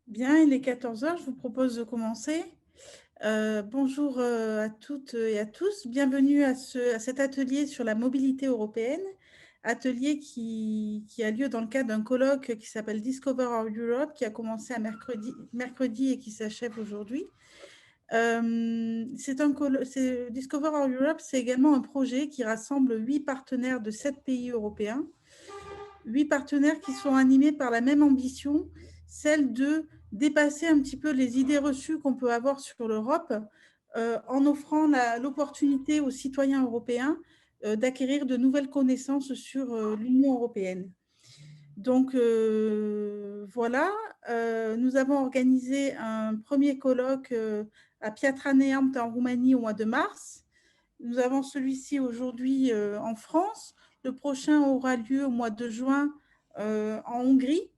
Bien, il est 14 heures. Je vous propose de commencer. Bonjour à toutes et à tous. Bienvenue à cet atelier sur la mobilité européenne, atelier qui a lieu dans le cadre d'un colloque qui s'appelle Discover Our Europe, qui a commencé à mercredi et qui s'achève aujourd'hui. Discover Our Europe, c'est également un projet qui rassemble 8 partenaires de 7 pays européens. 8 partenaires qui sont animés par la même ambition, celle de dépasser un petit peu les idées reçues qu'on peut avoir sur l'Europe en offrant l'opportunité aux citoyens européens d'acquérir de nouvelles connaissances sur l'Union européenne. Donc voilà, nous avons organisé un premier colloque à Piatra Neamt en Roumanie au mois de mars. Nous avons celui-ci aujourd'hui en France. Le prochain aura lieu au mois de juin en Hongrie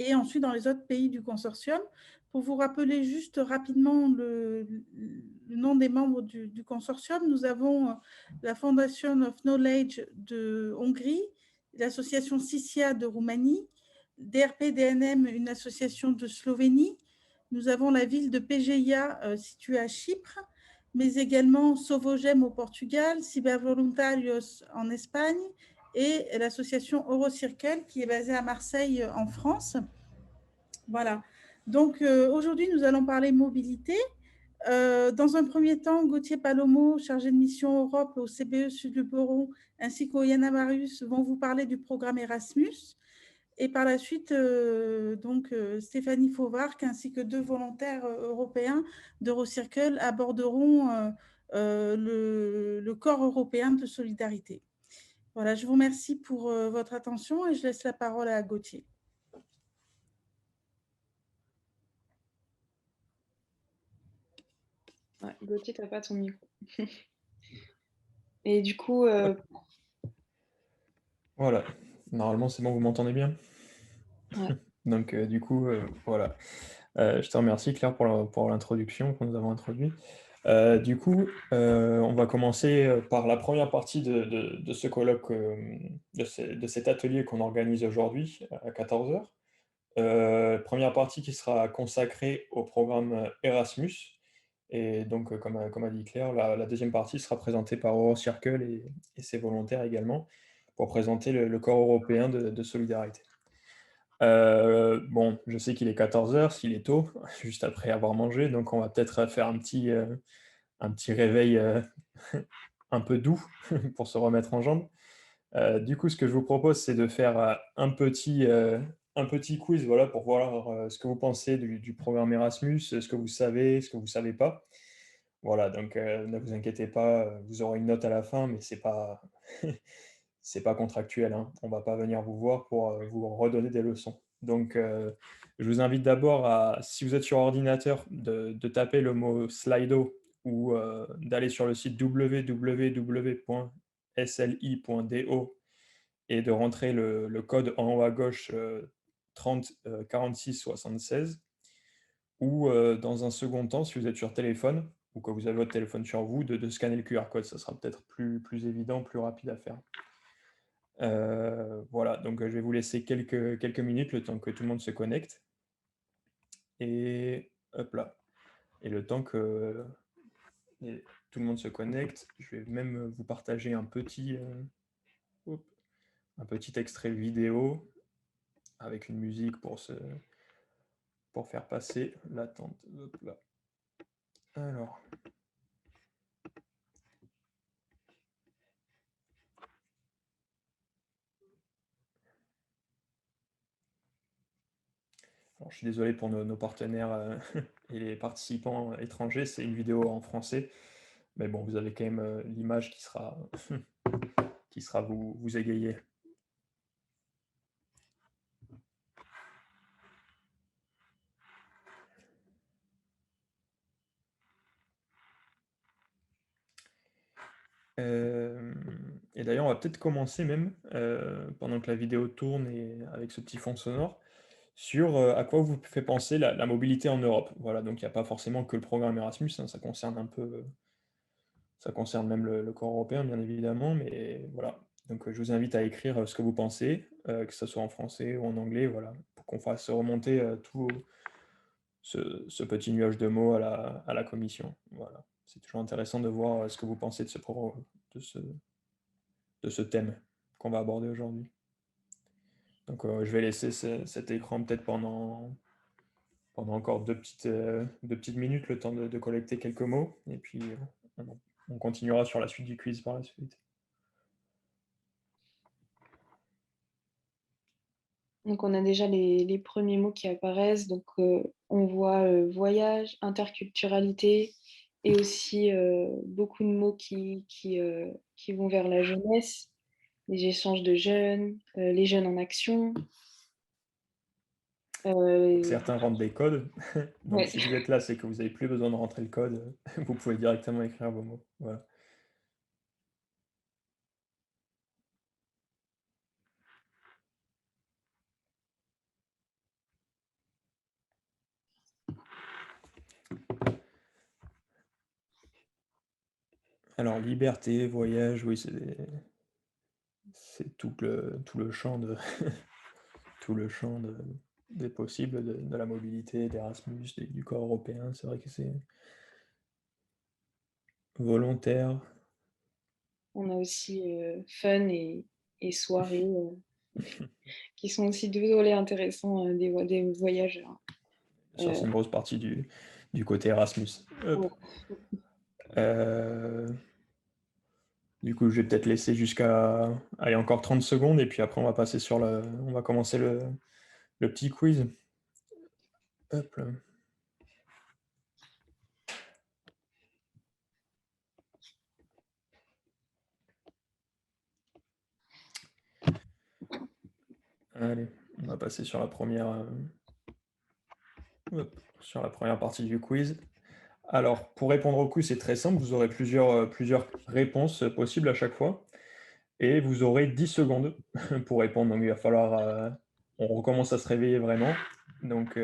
et ensuite dans les autres pays du consortium. Pour vous rappeler juste rapidement le nom des membres du consortium, nous avons la Foundation of Knowledge de Hongrie, l'association CICIA de Roumanie, DRP-DNM, une association de Slovénie. Nous avons la ville de Pejeia située à Chypre, mais également Sovogem au Portugal, Cybervoluntarios en Espagne et l'association Eurocircle qui est basée à Marseille en France. Voilà. Donc aujourd'hui, nous allons parler mobilité. Dans un premier temps, Gauthier Palomo, chargé de mission Europe au CBE Sud-Bureau, ainsi qu'Oyana Marius vont vous parler du programme Erasmus. Et par la suite, Stéphanie Fauvarc ainsi que 2 volontaires européens d'Eurocircle aborderont le corps européen de solidarité. Voilà, je vous remercie pour votre attention et je laisse la parole à Gauthier. Ouais, Gauthier, tu n'as pas ton micro. Et du coup, Voilà, normalement c'est bon, vous m'entendez bien? ouais. Donc du coup, voilà. Je te remercie Claire pour l'introduction que nous avons introduite. Du coup, on va commencer par la première partie de ce colloque, de cet atelier qu'on organise aujourd'hui à 14 heures. Première partie qui sera consacrée au programme Erasmus. Et donc, comme a dit Claire, la deuxième partie sera présentée par Eurocircle et ses volontaires également, pour présenter le corps européen de solidarité. Bon, je sais qu'il est 14 heures, s'il est tôt, juste après avoir mangé, donc on va peut-être faire un petit réveil un peu doux pour se remettre en jambes. Du coup, ce que je vous propose, c'est de faire un petit quiz, voilà, pour voir ce que vous pensez du programme Erasmus, ce que vous savez, ce que vous ne savez pas. Voilà, donc ne vous inquiétez pas, vous aurez une note à la fin, mais c'est pas, c'est pas contractuel, hein. On ne va pas venir vous voir pour vous redonner des leçons. Donc, je vous invite d'abord à, si vous êtes sur ordinateur, de taper le mot Slido ou d'aller sur le site www.sli.do et de rentrer le code en haut à gauche 30 46 76. Ou dans un second temps, si vous êtes sur téléphone ou que vous avez votre téléphone sur vous, de scanner le QR code. Ça sera peut-être plus évident, plus rapide à faire. Voilà, donc je vais vous laisser quelques minutes, le temps que tout le monde se connecte. Et hop là. Et le temps que tout le monde se connecte, je vais même vous partager un petit extrait vidéo avec une musique pour faire passer l'attente. Hop là. Alors. Alors, je suis désolé pour nos partenaires et les participants étrangers, c'est une vidéo en français, mais bon, vous avez quand même l'image qui sera, qui sera vous égayer. Et d'ailleurs, on va peut-être commencer même, pendant que la vidéo tourne et avec ce petit fond sonore, sur à quoi vous fait penser la mobilité en Europe. Voilà, donc il n'y a pas forcément que le programme Erasmus, hein, ça concerne un peu, ça concerne même le corps européen, bien évidemment, mais voilà. Donc, je vous invite à écrire ce que vous pensez, que ce soit en français ou en anglais, voilà, pour qu'on fasse remonter tout ce petit nuage de mots à la commission. Voilà. C'est toujours intéressant de voir ce que vous pensez de ce thème qu'on va aborder aujourd'hui. Donc, je vais laisser cet écran peut-être pendant encore deux petites minutes, le temps de collecter quelques mots, et puis on continuera sur la suite du quiz par la suite. Donc, on a déjà les premiers mots qui apparaissent. Donc, on voit voyage, interculturalité et aussi beaucoup de mots qui vont vers la jeunesse, les échanges de jeunes, les jeunes en action. Certains rentrent des codes, donc Ouais. si vous êtes là, c'est que vous n'avez plus besoin de rentrer le code, vous pouvez directement écrire vos mots. Voilà. Alors, liberté, voyage, oui, c'est tout le champ tout le champ des possibles de la mobilité, d'Erasmus, du corps européen. C'est vrai que c'est volontaire. On a aussi fun et soirée qui sont aussi deux volets intéressants des voyageurs. Bien sûr, c'est une grosse partie du côté Erasmus. Hop. Du coup, je vais peut-être laisser jusqu'à allez, encore 30 secondes et puis après on va passer on va commencer le petit quiz. Hop là. Allez, on va passer sur la première partie du quiz. Alors, pour répondre au quiz, c'est très simple. Vous aurez plusieurs réponses possibles à chaque fois. Et vous aurez 10 secondes pour répondre. Donc, il va falloir... on recommence à se réveiller vraiment. Donc,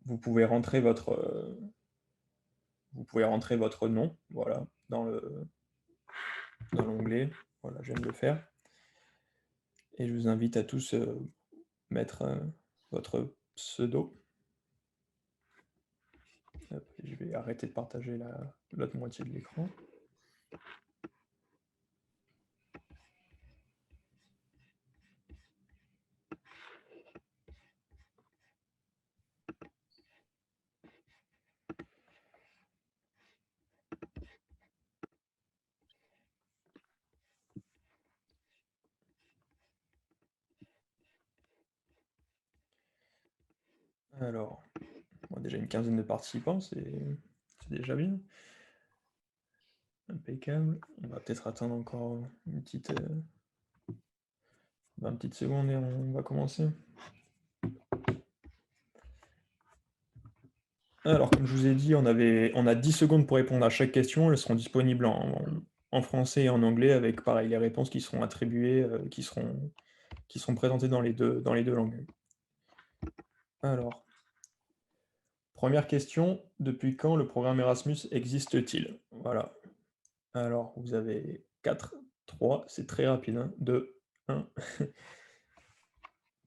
vous pouvez rentrer votre nom, voilà, dans l'onglet. Voilà, je viens de le faire. Et je vous invite à tous mettre votre pseudo. Hop, je vais arrêter de partager l'autre moitié de l'écran. Alors, déjà une quinzaine de participants, c'est déjà bien. Impeccable. On va peut-être attendre encore une petite 20 petites secondes et on va commencer. Alors, comme je vous ai dit, on a 10 secondes pour répondre à chaque question. Elles seront disponibles en français et en anglais avec, pareil, les réponses qui seront attribuées, qui seront présentées dans les deux langues. Alors, première question, depuis quand le programme Erasmus existe-t-il? Voilà. Alors, vous avez 4, 3, c'est très rapide, hein, 2, 1,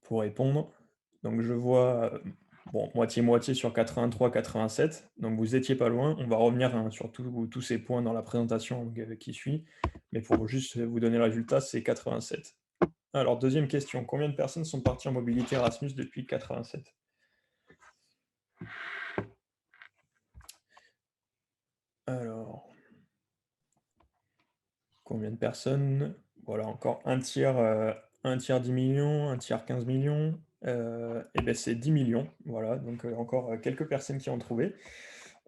pour répondre. Donc, je vois, bon, moitié-moitié sur 83, 87. Donc, vous étiez pas loin. On va revenir sur tous ces points dans la présentation qui suit. Mais pour juste vous donner le résultat, c'est 87. Alors, deuxième question. Combien de personnes sont parties en mobilité Erasmus depuis 87? Alors, combien de personnes? Voilà, encore un tiers 10 millions, un tiers 15 millions. Et bien c'est 10 millions. Voilà, donc encore quelques personnes qui ont trouvé.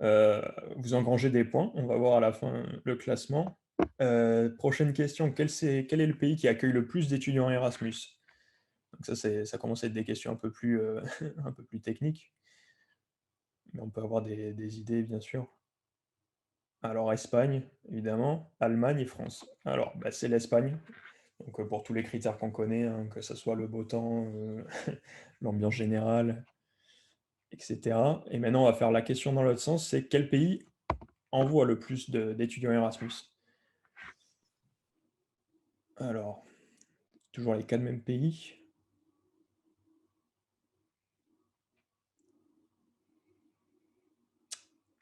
Vous engrangez des points. On va voir à la fin le classement. Prochaine question. Quel est le pays qui accueille le plus d'étudiants Erasmus? Donc ça commence à être des questions un peu plus, un peu plus techniques. Mais on peut avoir des idées, bien sûr. Alors, Espagne, évidemment, Allemagne et France. Alors, c'est l'Espagne. Donc, pour tous les critères qu'on connaît, hein, que ce soit le beau temps, l'ambiance générale, etc. Et maintenant, on va faire la question dans l'autre sens, c'est quel pays envoie le plus d'étudiants Erasmus? Alors, toujours les 4 mêmes pays.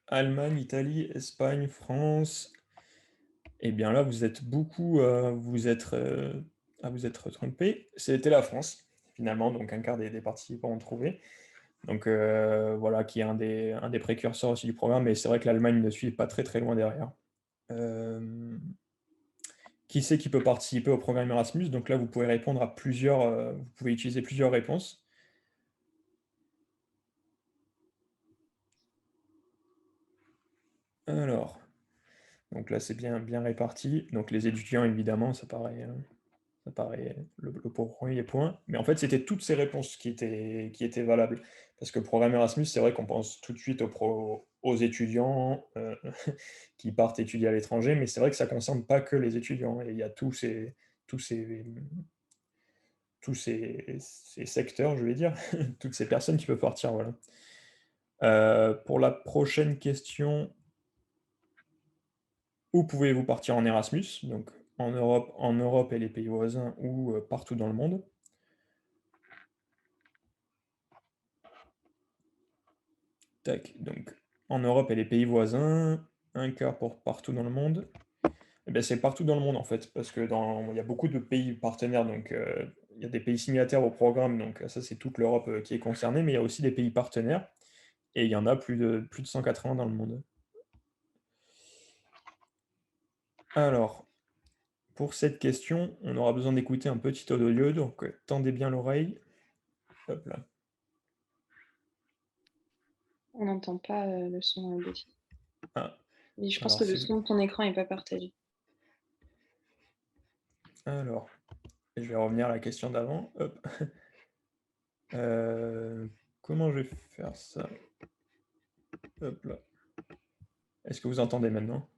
Allemagne, Italie, Espagne, France. Eh bien là, vous êtes beaucoup à vous être trompé. C'était la France, finalement, donc un quart des participants ont trouvé. Donc voilà, qui est un des précurseurs aussi du programme, mais c'est vrai que l'Allemagne ne suit pas très très loin derrière. Qui c'est qui peut participer au programme Erasmus? Donc là, vous pouvez répondre à plusieurs, vous pouvez utiliser plusieurs réponses. Alors, donc là, c'est bien réparti. Donc les étudiants, évidemment, ça paraît le premier point. Mais en fait, c'était toutes ces réponses qui étaient valables. Parce que le programme Erasmus, c'est vrai qu'on pense tout de suite aux étudiants qui partent étudier à l'étranger, mais c'est vrai que ça ne concerne pas que les étudiants. Et il y a tous ces, ces secteurs, je vais dire, toutes ces personnes qui peuvent partir. Voilà. Pour la prochaine question, où pouvez-vous partir en Erasmus? Donc en Europe et les pays voisins ou partout dans le monde. Tac, donc en Europe et les pays voisins, un quart pour partout dans le monde. Eh bien, c'est partout dans le monde en fait, parce que il y a beaucoup de pays partenaires, donc il y a des pays signataires au programme, donc ça c'est toute l'Europe qui est concernée, mais il y a aussi des pays partenaires, et il y en a plus de 180 dans le monde. Alors, pour cette question, on aura besoin d'écouter un petit audio, donc tendez bien l'oreille. Hop là. On n'entend pas le son, Gauthier. Ah, Et je pense alors, que le son de ton écran n'est pas partagé. alors, je vais revenir à la question d'avant. Hop. Comment je vais faire ça? Hop là. Est-ce que vous entendez maintenant?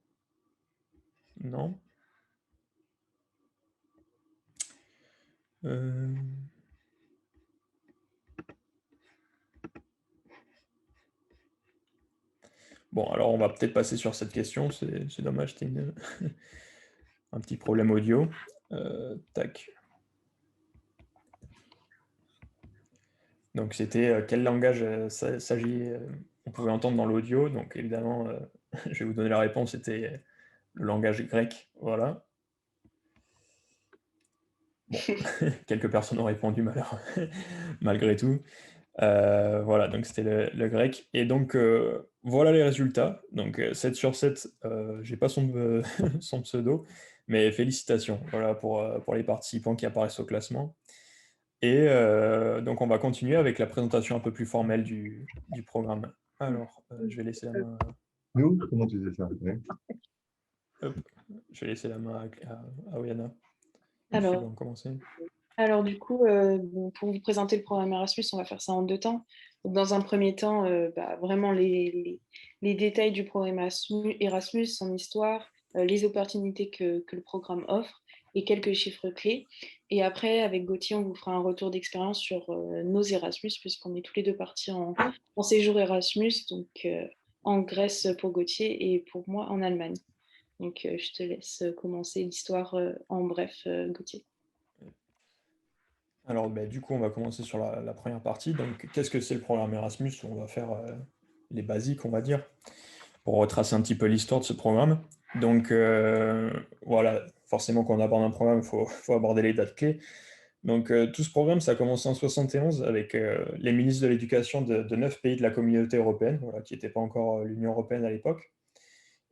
Non? Bon, alors on va peut-être passer sur cette question, c'est dommage, c'était un petit problème audio. Tac. Donc c'était quel langage on pouvait entendre dans l'audio. Donc évidemment, je vais vous donner la réponse, c'était le langage grec. Voilà. Bon, quelques personnes ont répondu malgré tout. Voilà, donc c'était le grec. Et donc, voilà les résultats. Donc, 7 sur 7, j'ai pas son pseudo, mais félicitations voilà, pour les participants qui apparaissent au classement. Et donc, on va continuer avec la présentation un peu plus formelle du programme. Alors, je vais laisser la main. Nous, comment tu disais ça? Ouais. Hop, je vais laisser la main à Oyana. Alors, On va commencer. Alors du coup, pour vous présenter le programme Erasmus, on va faire ça en 2 temps. Donc, dans un premier temps, vraiment les détails du programme Erasmus, son histoire, les opportunités que le programme offre et quelques chiffres clés. Et après, avec Gauthier, on vous fera un retour d'expérience sur nos Erasmus, puisqu'on est tous les deux partis en séjour Erasmus, donc en Grèce pour Gauthier et pour moi en Allemagne. Donc je te laisse commencer l'histoire en bref, Gauthier. Alors, du coup, on va commencer sur la première partie. Donc, qu'est-ce que c'est le programme Erasmus? On va faire les basiques, on va dire, pour retracer un petit peu l'histoire de ce programme. Donc, voilà, forcément, quand on aborde un programme, il faut aborder les dates clés. Donc, tout ce programme, ça a commencé en 71 avec les ministres de l'éducation de 9 pays de la communauté européenne, voilà, qui n'étaient pas encore l'Union européenne à l'époque,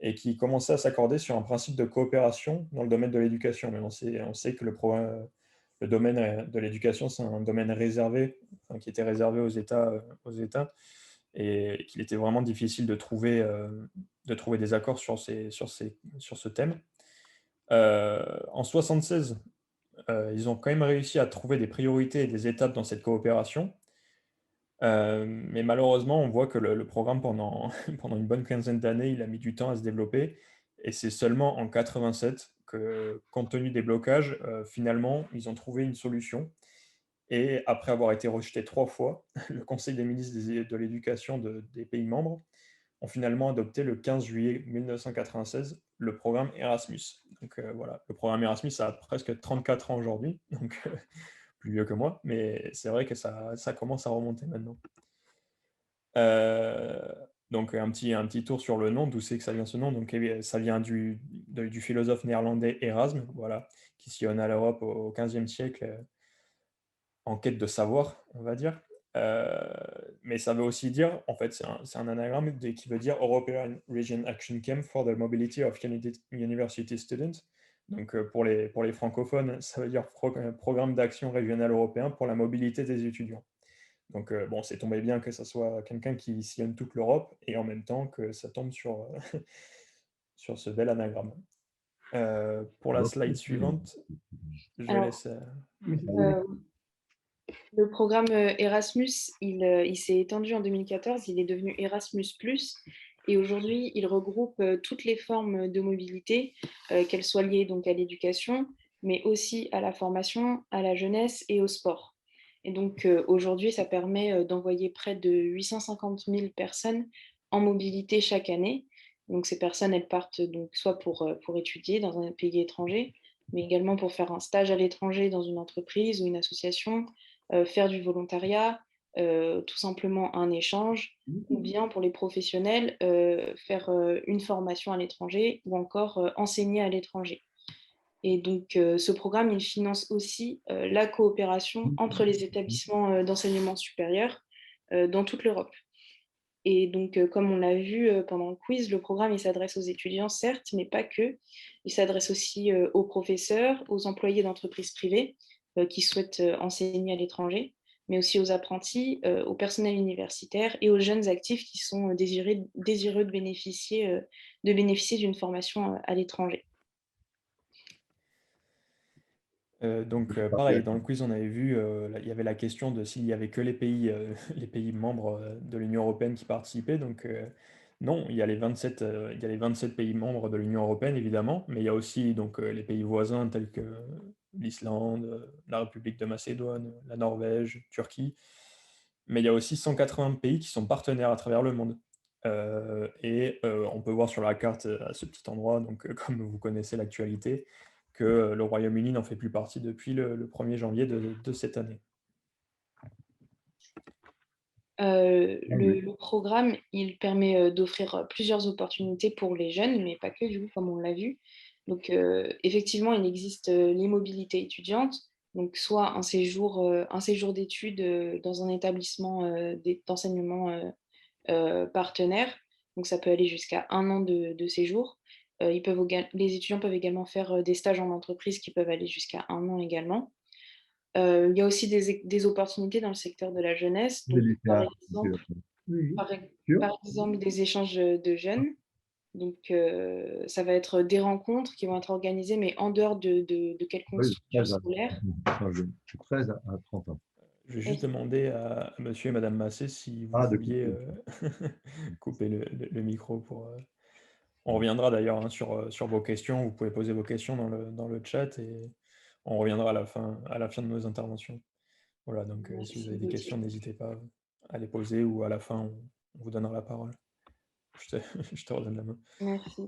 et qui commençaient à s'accorder sur un principe de coopération dans le domaine de l'éducation. Mais on sait que le domaine de l'éducation, c'est un domaine réservé, enfin, qui était réservé aux États et qu'il était vraiment difficile de trouver des accords sur ce thème. En 1976, ils ont quand même réussi à trouver des priorités et des étapes dans cette coopération. Mais malheureusement, on voit que le programme, pendant une bonne quinzaine d'années, il a mis du temps à se développer. Et c'est seulement en 87 que, compte tenu des blocages, finalement, ils ont trouvé une solution. Et après avoir été rejeté 3 fois, le Conseil des ministres de l'éducation des pays membres ont finalement adopté le 15 juillet 1996 le programme Erasmus. Donc voilà, le programme Erasmus, ça a presque 34 ans aujourd'hui, donc plus vieux que moi, mais c'est vrai que ça commence à remonter maintenant. Donc un petit tour sur le nom, d'où c'est que ça vient ce nom. Donc ça vient du philosophe néerlandais Erasme, voilà, qui sillonna l'Europe au XVe siècle en quête de savoir, on va dire. Mais ça veut aussi dire, en fait, c'est un anagramme qui veut dire European Region Action Camp for the Mobility of University Students. Donc pour les francophones, ça veut dire Programme d'action régional européen pour la mobilité des étudiants. Donc bon, c'est tombé bien que ça soit quelqu'un qui sillonne toute l'Europe et en même temps que ça tombe sur, sur ce bel anagramme. Pour la slide suivante, je Alors, laisse... le programme Erasmus, il s'est étendu en 2014, il est devenu Erasmus+, et aujourd'hui, il regroupe toutes les formes de mobilité, qu'elles soient liées donc à l'éducation, mais aussi à la formation, à la jeunesse et au sport. Et donc aujourd'hui, ça permet d'envoyer près de 850 000 personnes en mobilité chaque année. Donc ces personnes, elles partent donc soit pour étudier dans un pays étranger, mais également pour faire un stage à l'étranger dans une entreprise ou une association, faire du volontariat, tout simplement un échange, ou bien pour les professionnels, faire une formation à l'étranger ou encore enseigner à l'étranger. Et donc, ce programme, il finance aussi la coopération entre les établissements d'enseignement supérieur dans toute l'Europe. Et donc, comme on l'a vu pendant le quiz, le programme, il s'adresse aux étudiants, certes, mais pas que. Il s'adresse aussi aux professeurs, aux employés d'entreprises privées qui souhaitent enseigner à l'étranger, mais aussi aux apprentis, au personnel universitaire et aux jeunes actifs qui sont désireux de bénéficier d'une formation à l'étranger. Donc pareil, dans le quiz, on avait vu, il y avait la question de s'il y avait que les pays membres de l'Union européenne qui participaient. Donc non, il y a les 27, il y a les 27 pays membres de l'Union européenne, évidemment, mais il y a aussi donc, les pays voisins tels que l'Islande, la République de Macédoine, la Norvège, Turquie. Mais il y a aussi 180 pays qui sont partenaires à travers le monde. On peut voir sur la carte à ce petit endroit, donc comme vous connaissez l'actualité, que le Royaume-Uni n'en fait plus partie depuis le 1er janvier de cette année. Le programme, il permet d'offrir plusieurs opportunités pour les jeunes, mais pas que, du coup, comme on l'a vu. Donc, effectivement, il existe les mobilités étudiantes, donc soit un séjour d'études dans un établissement d'enseignement partenaire. Donc, ça peut aller jusqu'à 1 an de séjour. Les étudiants peuvent également faire des stages en entreprise qui peuvent aller jusqu'à 1 an également. Il y a aussi des opportunités dans le secteur de la jeunesse, donc, par exemple des échanges de jeunes. Donc, ça va être des rencontres qui vont être organisées, mais en dehors de quelconque structure scolaire. Je suis 13 à 30 ans. Je vais juste demander à monsieur et madame Massé si vous vouliez couper le micro pour... On reviendra d'ailleurs hein, sur vos questions. Vous pouvez poser vos questions dans le chat et on reviendra à la fin de nos interventions. Voilà, donc si vous avez des questions, n'hésitez pas à les poser ou à la fin, on vous donnera la parole. Je te redonne la main. Merci.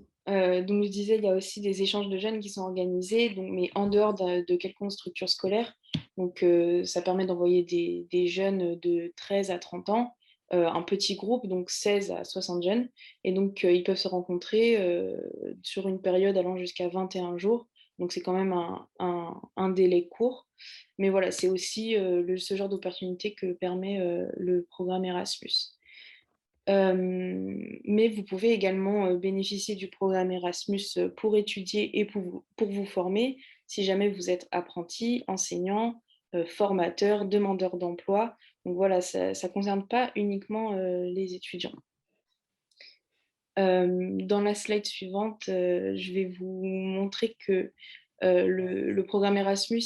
Donc, je disais, il y a aussi des échanges de jeunes qui sont organisés, donc, mais en dehors de quelconque structure scolaire. Donc, ça permet d'envoyer des jeunes de 13 à 30 ans, un petit groupe, donc 16 à 60 jeunes. Et donc, ils peuvent se rencontrer sur une période allant jusqu'à 21 jours. Donc, c'est quand même un délai court. Mais voilà, c'est aussi ce genre d'opportunité que permet le programme Erasmus. Mais vous pouvez également bénéficier du programme Erasmus pour étudier et pour vous former si jamais vous êtes apprenti, enseignant, formateur, demandeur d'emploi. Donc voilà, ça ne concerne pas uniquement les étudiants. Dans la slide suivante, je vais vous montrer que le programme Erasmus,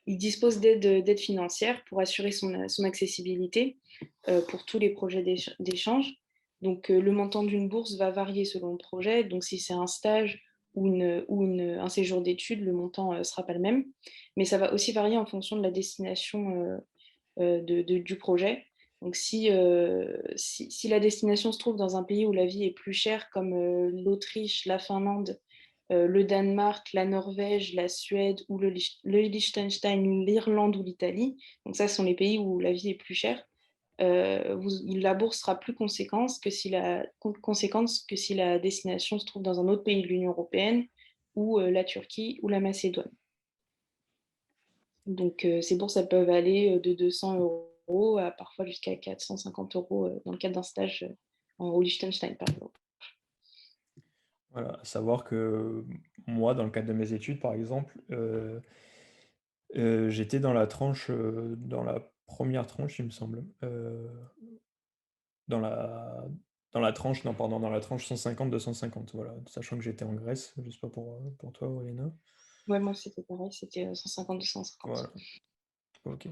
il dispose d'aides financières pour assurer son accessibilité pour tous les projets d'échange. Donc, le montant d'une bourse va varier selon le projet. Donc, si c'est un stage ou un séjour d'études, le montant ne sera pas le même. Mais ça va aussi varier en fonction de la destination du projet. Donc, si la destination se trouve dans un pays où la vie est plus chère, comme l'Autriche, la Finlande, le Danemark, la Norvège, la Suède ou le Liechtenstein, l'Irlande ou l'Italie, donc ça, ce sont les pays où la vie est plus chère, la bourse sera plus conséquente que si la destination se trouve dans un autre pays de l'Union européenne ou la Turquie ou la Macédoine. Donc, ces bourses, elles peuvent aller de 200 € à parfois jusqu'à 450 € dans le cadre d'un stage au Liechtenstein, par exemple. Voilà, à savoir que moi, dans le cadre de mes études, par exemple, j'étais dans la première tranche, il me semble. Dans la, dans la tranche, non, pardon, dans la tranche 150-250, voilà, sachant que j'étais en Grèce, je sais pas pour toi, Oriana. Ouais, moi, c'était pareil, c'était 150-250. Voilà, ok.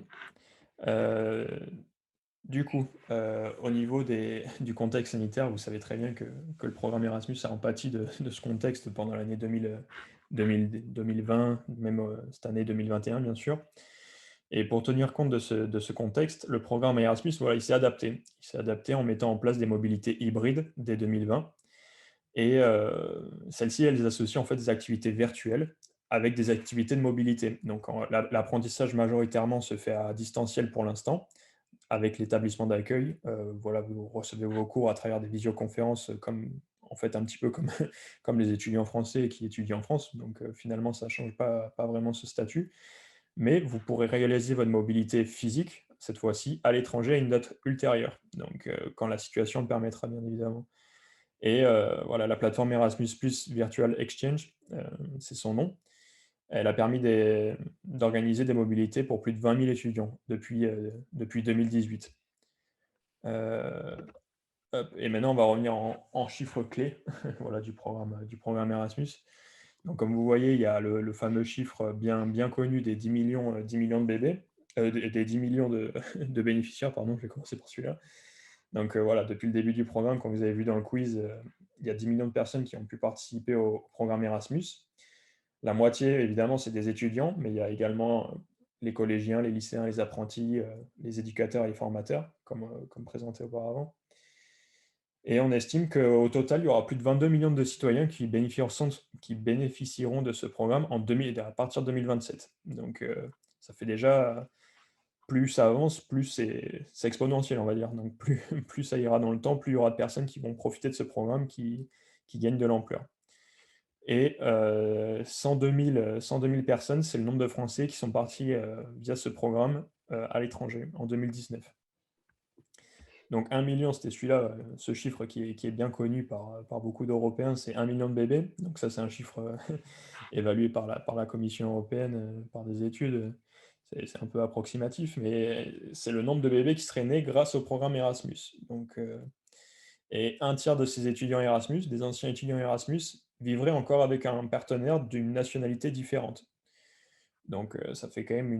Du coup, au niveau du contexte sanitaire, vous savez très bien que le programme Erasmus a empathie de ce contexte pendant l'année 2020, même cette année 2021, bien sûr. Et pour tenir compte de ce contexte, le programme Erasmus, voilà, il s'est adapté. Il s'est adapté en mettant en place des mobilités hybrides dès 2020. Et celles-ci, elles associent en fait des activités virtuelles avec des activités de mobilité. Donc l'apprentissage majoritairement se fait à distanciel pour l'instant, avec l'établissement d'accueil. Voilà, vous recevez vos cours à travers des visioconférences, en fait un petit peu comme, comme les étudiants français qui étudient en France. Donc finalement, ça ne change pas vraiment ce statut. Mais vous pourrez réaliser votre mobilité physique, cette fois-ci, à l'étranger à une date ultérieure. Donc quand la situation le permettra, bien évidemment. Et voilà, la plateforme Erasmus+ Virtual Exchange, c'est son nom. Elle a permis d'organiser des mobilités pour plus de 20 000 étudiants depuis 2018. Et maintenant, on va revenir en chiffres clés voilà, du programme Erasmus. Donc, comme vous voyez, il y a le fameux chiffre bien connu des 10 millions de bébés, des 10 millions de bénéficiaires, pardon, je vais commencer par celui-là. Donc voilà, depuis le début du programme, comme vous avez vu dans le quiz, il y a 10 millions de personnes qui ont pu participer au programme Erasmus. La moitié, évidemment, c'est des étudiants, mais il y a également les collégiens, les lycéens, les apprentis, les éducateurs et les formateurs, comme présenté auparavant. Et on estime qu'au total, il y aura plus de 22 millions de citoyens qui bénéficieront de ce programme à partir de 2027. Donc ça fait déjà, plus ça avance, plus c'est exponentiel, on va dire. Donc plus ça ira dans le temps, plus il y aura de personnes qui vont profiter de ce programme qui gagnent de l'ampleur. Et 102 000 personnes, c'est le nombre de Français qui sont partis via ce programme à l'étranger en 2019. Donc 1 million, c'était celui-là, ce chiffre qui est bien connu par beaucoup d'Européens, c'est 1 million de bébés. Donc ça, c'est un chiffre évalué par la Commission européenne, par des études. C'est un peu approximatif, mais c'est le nombre de bébés qui seraient nés grâce au programme Erasmus. Donc, et un tiers de ces étudiants Erasmus, des anciens étudiants Erasmus, vivraient encore avec un partenaire d'une nationalité différente. Donc ça fait quand même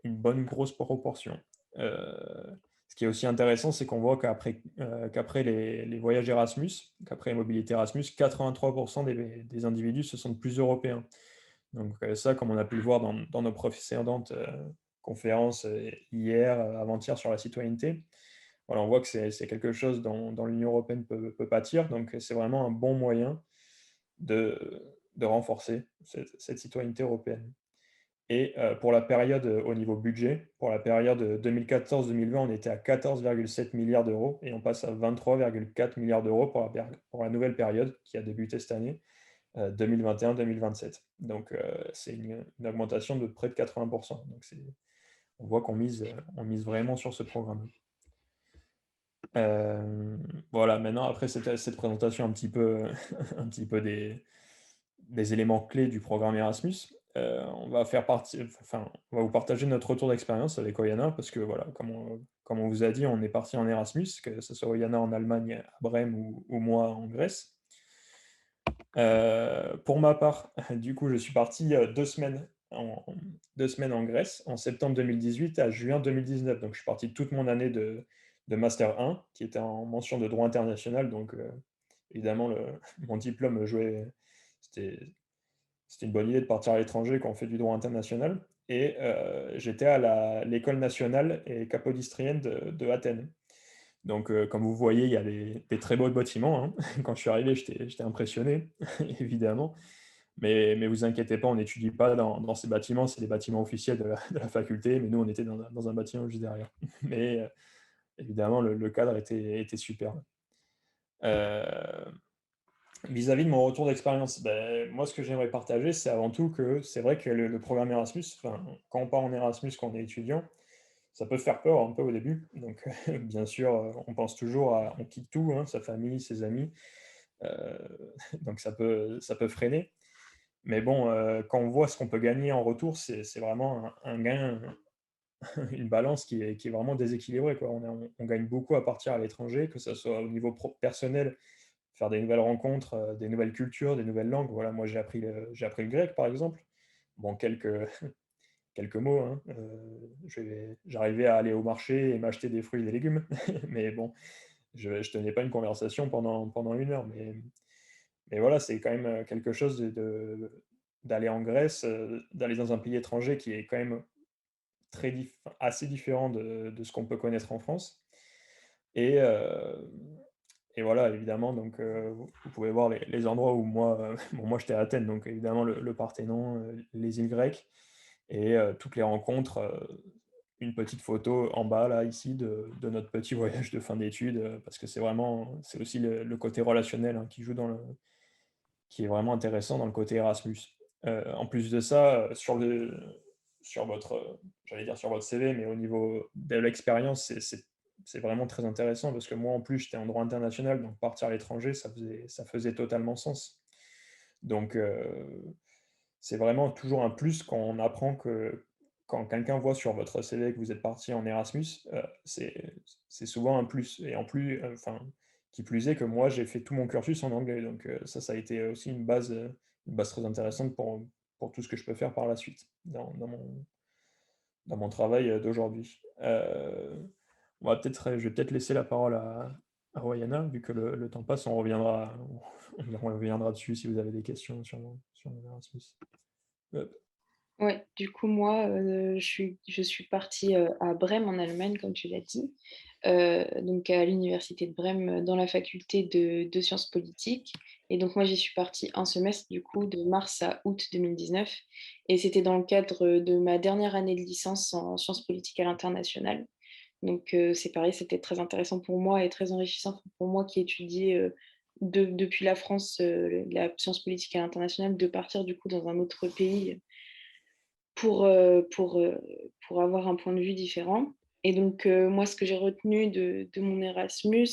une bonne grosse proportion. Ce qui est aussi intéressant, c'est qu'on voit qu'après les voyages Erasmus, qu'après les mobilités Erasmus, 83% des individus se sentent plus européens. Donc ça, comme on a pu le voir dans nos précédentes conférences hier, avant-hier sur la citoyenneté, voilà, on voit que c'est quelque chose dont l'Union européenne peut pâtir. Donc c'est vraiment un bon moyen de renforcer cette citoyenneté européenne. Et pour la période au niveau budget, pour la période 2014-2020, on était à 14,7 milliards d'euros et on passe à 23,4 milliards d'euros pour la nouvelle période qui a débuté cette année, 2021-2027. Donc c'est une augmentation de près de 80%. Donc on voit qu'on mise vraiment sur ce programme. Voilà, maintenant, après cette présentation un petit peu des éléments clés du programme Erasmus, on va vous partager notre retour d'expérience avec Oyana, parce que voilà, comme on vous a dit, on est parti en Erasmus, que ce soit Oyana en Allemagne, à Brême, ou moi en Grèce. Pour ma part, du coup, je suis parti 2 semaines en Grèce, en septembre 2018 à juin 2019. Donc, je suis parti toute mon année de Master 1, qui était en mention de droit international. Donc, évidemment, mon diplôme jouait. C'était une bonne idée de partir à l'étranger quand on fait du droit international. et j'étais à l'école nationale et capodistrienne de Athènes. Donc, comme vous voyez, il y a des très beaux bâtiments, hein. Quand je suis arrivé, j'étais impressionné, évidemment. Mais vous inquiétez pas, on n'étudie pas dans ces bâtiments, c'est les bâtiments officiels de la faculté, mais nous, on était dans un bâtiment juste derrière. Mais évidemment, le cadre était super. Heu, Vis-à-vis de mon retour d'expérience, moi, ce que j'aimerais partager, c'est avant tout que c'est vrai que le programme Erasmus, enfin, quand on part en Erasmus, quand on est étudiant, ça peut faire peur un peu au début. Donc, bien sûr, on pense toujours à on quitte tout, hein, sa famille, ses amis, heu, donc ça peut freiner. Mais bon, quand on voit ce qu'on peut gagner en retour, c'est vraiment un gain, une balance qui est vraiment déséquilibrée, quoi. On gagne beaucoup à partir à l'étranger, que ça soit au niveau personnel, faire des nouvelles rencontres, des nouvelles cultures, des nouvelles langues. Voilà, moi j'ai appris le grec, par exemple. Bon, quelques mots, hein, j'arrivais à aller au marché et m'acheter des fruits et des légumes. Mais bon, je tenais pas une conversation pendant 1 heure. Mais voilà, c'est quand même, quelque chose d'aller en Grèce, d'aller dans un pays étranger qui est quand même assez différent de ce qu'on peut connaître en France. Et voilà, évidemment, donc vous pouvez voir les endroits où moi, bon, moi j'étais à Athènes, donc évidemment le Parthénon, les îles grecques et toutes les rencontres, une petite photo en bas là, ici, de notre petit voyage de fin d'études, parce que c'est aussi le côté relationnel, hein, qui est vraiment intéressant dans le côté Erasmus. En plus de ça, sur votre, j'allais dire sur votre CV, mais au niveau de l'expérience, c'est vraiment très intéressant parce que moi, en plus, j'étais en droit international, donc partir à l'étranger, ça faisait totalement sens. Donc, c'est vraiment toujours un plus quand on apprend quand quelqu'un voit sur votre CV que vous êtes parti en Erasmus, c'est souvent un plus et en plus, enfin, qui plus est que moi, j'ai fait tout mon cursus en anglais, donc ça a été aussi une base très intéressante pour tout ce que je peux faire par la suite dans mon travail, d'aujourd'hui. Je vais peut-être laisser la parole à Royana, vu que le temps passe, on reviendra dessus si vous avez des questions sur mon Erasmus. Hop. Ouais, du coup, moi, je suis partie à Brême, en Allemagne, comme tu l'as dit, donc à l'université de Brême, dans la faculté de sciences politiques. Et donc, moi, j'y suis partie un semestre, du coup, de mars à août 2019. Et c'était dans le cadre de ma dernière année de licence en sciences politiques à l'international. Donc, c'est pareil, c'était très intéressant pour moi et très enrichissant pour moi qui étudiais depuis la France la science politique à l'international, de partir, du coup, dans un autre pays pour, heu, pour, heu, pour avoir un point de vue différent. Et donc, moi, ce que j'ai retenu de mon Erasmus,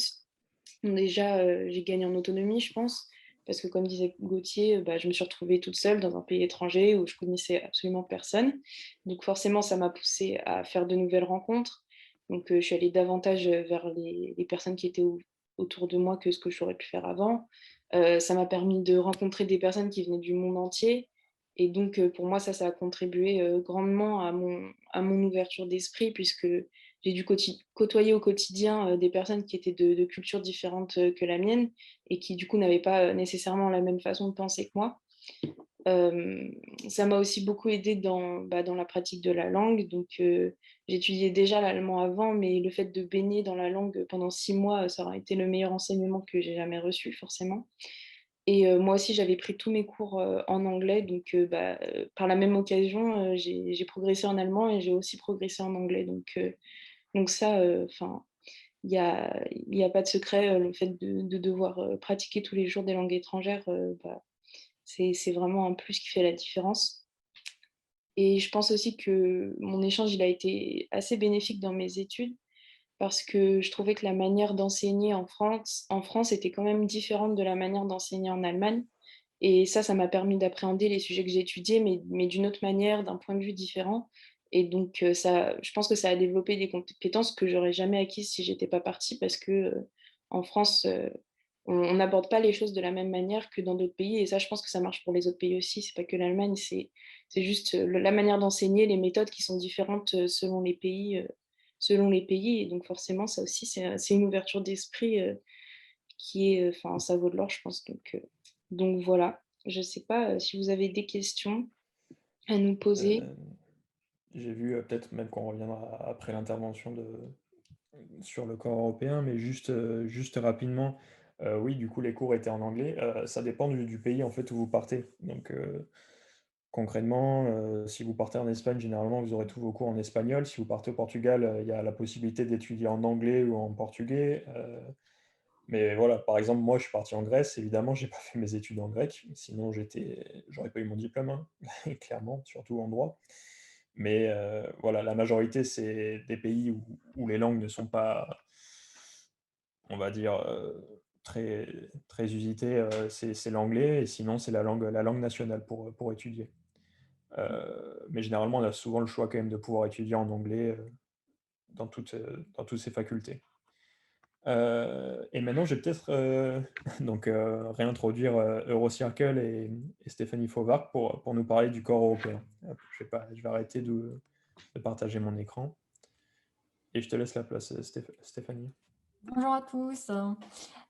bon, déjà, j'ai gagné en autonomie, je pense, parce que comme disait Gauthier, bah, je me suis retrouvée toute seule dans un pays étranger où je connaissais absolument personne. Donc forcément, ça m'a poussée à faire de nouvelles rencontres. Donc, je suis allée davantage, vers les personnes qui étaient autour de moi que ce que j'aurais pu faire avant. Ça m'a permis de rencontrer des personnes qui venaient du monde entier. Et donc, pour moi, ça a contribué, grandement à mon ouverture d'esprit, puisque j'ai dû côtoyer au quotidien des personnes qui étaient de cultures différentes que la mienne et qui, du coup, n'avaient pas nécessairement la même façon de penser que moi. Euh, Ça m'a aussi beaucoup aidé dans la pratique de la langue. Donc, j'étudiais déjà l'allemand avant, mais le fait de baigner dans la langue pendant 6 mois, ça aurait été le meilleur enseignement que j'ai jamais reçu, forcément. Et moi aussi, j'avais pris tous mes cours en anglais. Donc, par la même occasion, j'ai progressé en allemand et j'ai aussi progressé en anglais. Donc ça, enfin, il y a pas de secret. Le fait de devoir pratiquer tous les jours des langues étrangères, c'est vraiment un plus qui fait la différence. Et je pense aussi que mon échange, il a été assez bénéfique dans mes études parce que je trouvais que la manière d'enseigner en France était quand même différente de la manière d'enseigner en Allemagne. Et ça m'a permis d'appréhender les sujets que j'ai étudiés, mais d'une autre manière, d'un point de vue différent. Et donc, je pense que ça a développé des compétences que j'aurais jamais acquises si j'étais pas partie, parce que en France, on n'aborde pas les choses de la même manière que dans d'autres pays. Et ça, je pense que ça marche pour les autres pays aussi. C'est pas que l'Allemagne, c'est juste la manière d'enseigner, les méthodes qui sont différentes selon les pays. Et donc, forcément, ça aussi, c'est une ouverture d'esprit qui est, enfin, ça vaut de l'or, je pense. Donc voilà. Je ne sais pas si vous avez des questions à nous poser. Euh, j'ai vu, peut-être même qu'on reviendra après l'intervention sur le corps européen, mais juste rapidement, oui, du coup, les cours étaient en anglais. Ça dépend du pays en fait où vous partez. Donc, concrètement, si vous partez en Espagne, généralement, vous aurez tous vos cours en espagnol. Si vous partez au Portugal, il y a la possibilité d'étudier en anglais ou en portugais. Mais voilà, par exemple, moi, je suis parti en Grèce. Évidemment, j'ai pas fait mes études en grec, sinon j'aurais pas eu mon diplôme, hein, clairement, surtout en droit. Mais voilà, la majorité, c'est des pays où les langues ne sont pas, on va dire, très, très usitées. C'est l'anglais, et sinon, c'est la langue nationale pour étudier. Mais généralement, on a souvent le choix quand même de pouvoir étudier en anglais dans toutes ces facultés. Et maintenant, je vais peut-être donc, réintroduire Eurocircle et Stéphanie Fauvard pour nous parler du corps européen. Hop, je vais arrêter de partager mon écran et je te laisse la place, Stéphanie. Bonjour à tous.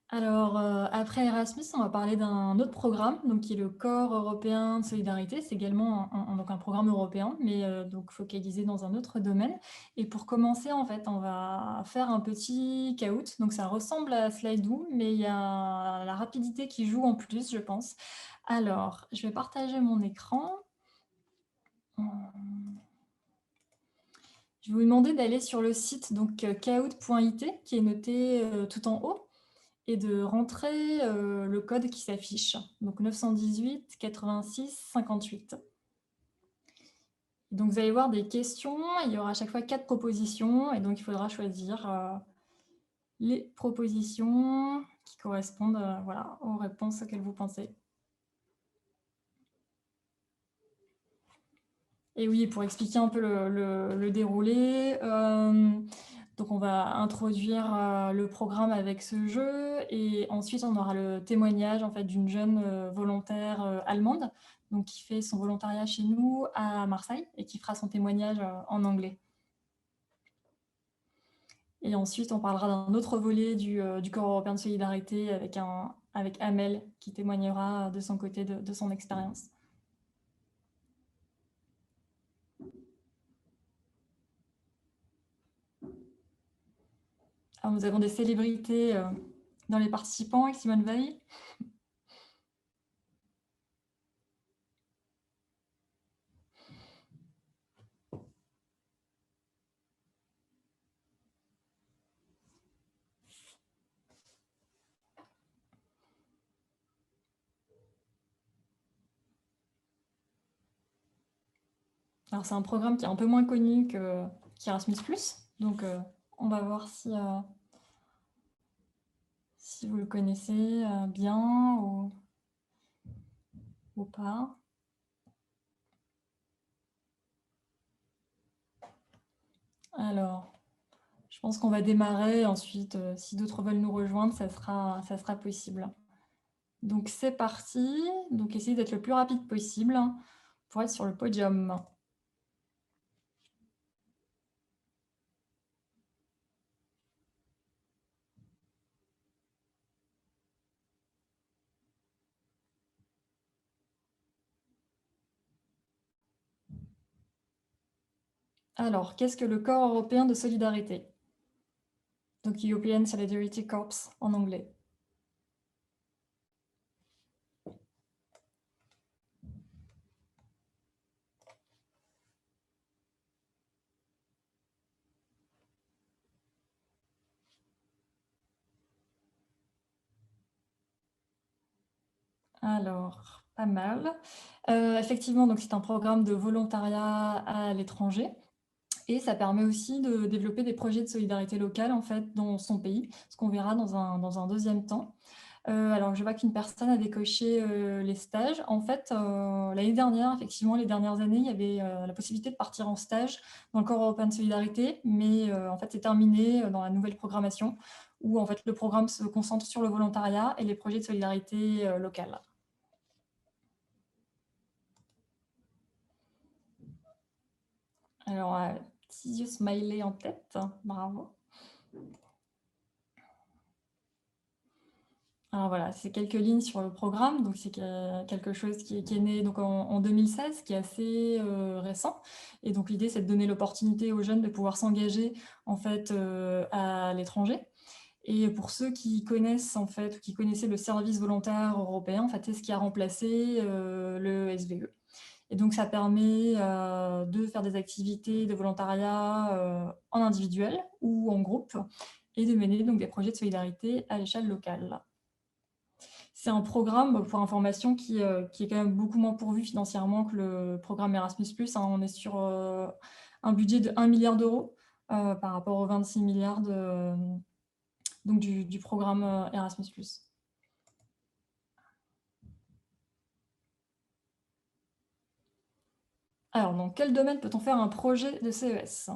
Alors, après Erasmus, on va parler d'un autre programme, donc qui est le Corps européen de solidarité. C'est également donc un programme européen, mais donc focalisé dans un autre domaine. Et pour commencer, en fait, on va faire un petit caout. Donc, ça ressemble à Slido, mais il y a la rapidité qui joue en plus, je pense. Alors, je vais partager mon écran. Je vais vous demander d'aller sur le site donc kahoot.it qui est noté tout en haut et de rentrer le code qui s'affiche, donc 918 86 58. Donc vous allez voir des questions, il y aura à chaque fois 4 propositions et donc il faudra choisir les propositions qui correspondent voilà, aux réponses auxquelles vous pensez. Et oui, pour expliquer un peu le déroulé, donc on va introduire le programme avec ce jeu et ensuite on aura le témoignage en fait, d'une jeune volontaire allemande donc, qui fait son volontariat chez nous à Marseille et qui fera son témoignage en anglais. Et ensuite, on parlera d'un autre volet du Corps européen de solidarité avec Amel qui témoignera de son côté de son expérience. Alors, nous avons des célébrités dans les participants avec Simone Veil. Alors, c'est un programme qui est un peu moins connu qu'Erasmus+. Donc, on va voir si vous le connaissez bien ou pas. Alors, je pense qu'on va démarrer. Ensuite, si d'autres veulent nous rejoindre, ça sera possible. Donc, c'est parti. Donc, essayez d'être le plus rapide possible pour être sur le podium. Alors, qu'est-ce que le Corps européen de solidarité? Donc, European Solidarity Corps en anglais. Alors, pas mal. Effectivement, donc c'est un programme de volontariat à l'étranger et ça permet aussi de développer des projets de solidarité locale en fait dans son pays, ce qu'on verra dans un deuxième temps. Alors, je vois qu'une personne a décoché les stages. En fait, l'année dernière, effectivement, les dernières années, il y avait la possibilité de partir en stage dans le Corps européen de solidarité, mais en fait, c'est terminé dans la nouvelle programmation où en fait, le programme se concentre sur le volontariat et les projets de solidarité locale. Alors, petit yeux smiley en tête, bravo. Alors voilà, c'est quelques lignes sur le programme. Donc c'est quelque chose qui est né donc en 2016, qui est assez récent. Et donc l'idée, c'est de donner l'opportunité aux jeunes de pouvoir s'engager en fait à l'étranger. Et pour ceux qui connaissent en fait, ou qui connaissaient le service volontaire européen, en fait, c'est ce qui a remplacé le SVE. Et donc ça permet de faire des activités de volontariat en individuel ou en groupe et de mener donc des projets de solidarité à l'échelle locale. C'est un programme, pour information, qui est quand même beaucoup moins pourvu financièrement que le programme Erasmus+. On est sur un budget de 1 milliard d'euros par rapport aux 26 milliards donc du programme Erasmus+. Alors, dans quel domaine peut-on faire un projet de CES ?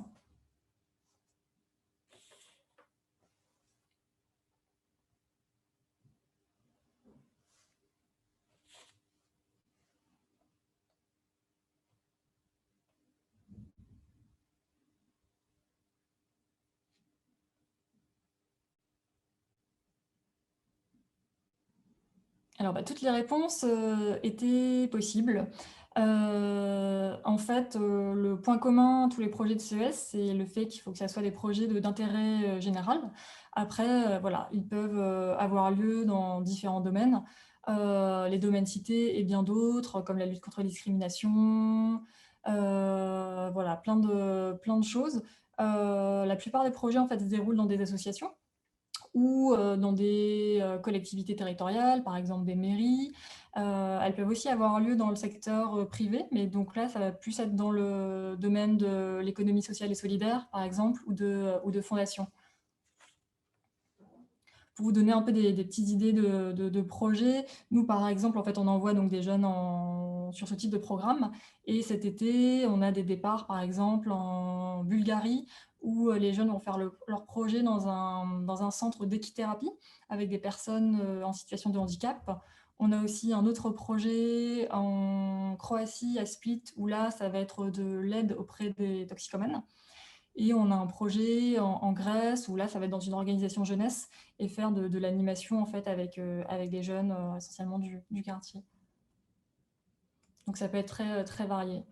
Alors, toutes les réponses étaient possibles. En fait, le point commun à tous les projets de CES, c'est le fait qu'il faut que ça soit des projets d'intérêt général. Après, voilà, ils peuvent avoir lieu dans différents domaines. Les domaines cités et bien d'autres, comme la lutte contre la discrimination, voilà, plein de choses. La plupart des projets, en fait, se déroulent dans des associations ou dans des collectivités territoriales, par exemple des mairies. Elles peuvent aussi avoir lieu dans le secteur privé, mais donc là, ça va plus être dans le domaine de l'économie sociale et solidaire, par exemple, ou de fondations. Pour vous donner un peu des petites idées de projets, nous, par exemple, en fait, on envoie donc des jeunes sur ce type de programme. Et cet été, on a des départs, par exemple, en Bulgarie, où les jeunes vont faire leur projet dans un centre d'équithérapie avec des personnes en situation de handicap. On a aussi un autre projet en Croatie, à Split, où là, ça va être de l'aide auprès des toxicomanes. Et on a un projet en Grèce, où là, ça va être dans une organisation jeunesse et faire de l'animation en fait avec des jeunes essentiellement du quartier. Donc ça peut être très, très varié.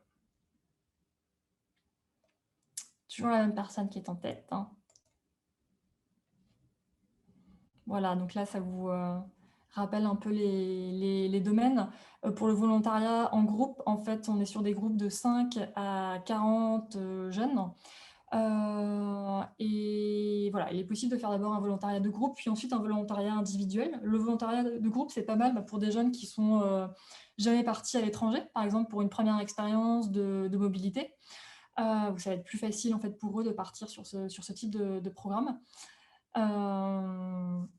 Toujours la même personne qui est en tête. Hein. Voilà, donc là, ça vous rappelle un peu les domaines. Pour le volontariat en groupe, en fait, on est sur des groupes de 5 à 40 jeunes. Et voilà, il est possible de faire d'abord un volontariat de groupe, puis ensuite un volontariat individuel. Le volontariat de groupe, c'est pas mal pour des jeunes qui sont jamais partis à l'étranger, par exemple pour une première expérience de mobilité. Ça va être plus facile en fait pour eux de partir sur ce type de programme. Voilà.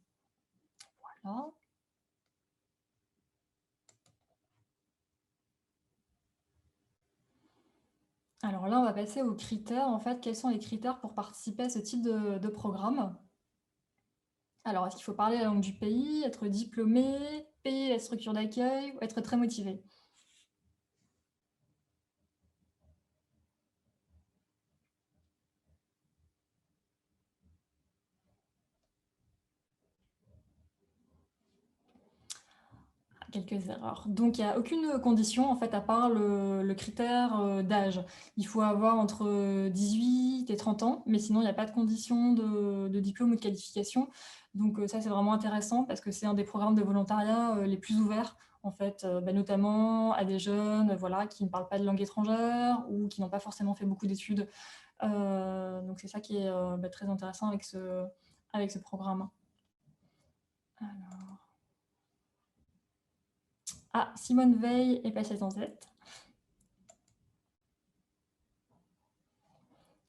Alors là, on va passer aux critères. En fait, quels sont les critères pour participer à ce type de programme ? Alors, est-ce qu'il faut parler la langue du pays, être diplômé, payer la structure d'accueil ou être très motivé ? Quelques erreurs. Donc, il n'y a aucune condition, en fait, à part le critère d'âge. Il faut avoir entre 18 et 30 ans, mais sinon, il n'y a pas de condition de diplôme ou de qualification. Donc, ça, c'est vraiment intéressant parce que c'est un des programmes de volontariat les plus ouverts, en fait, notamment à des jeunes voilà, qui ne parlent pas de langue étrangère ou qui n'ont pas forcément fait beaucoup d'études. Donc, c'est ça qui est très intéressant avec ce programme. Alors... Ah, Simone Veil est passée en tête.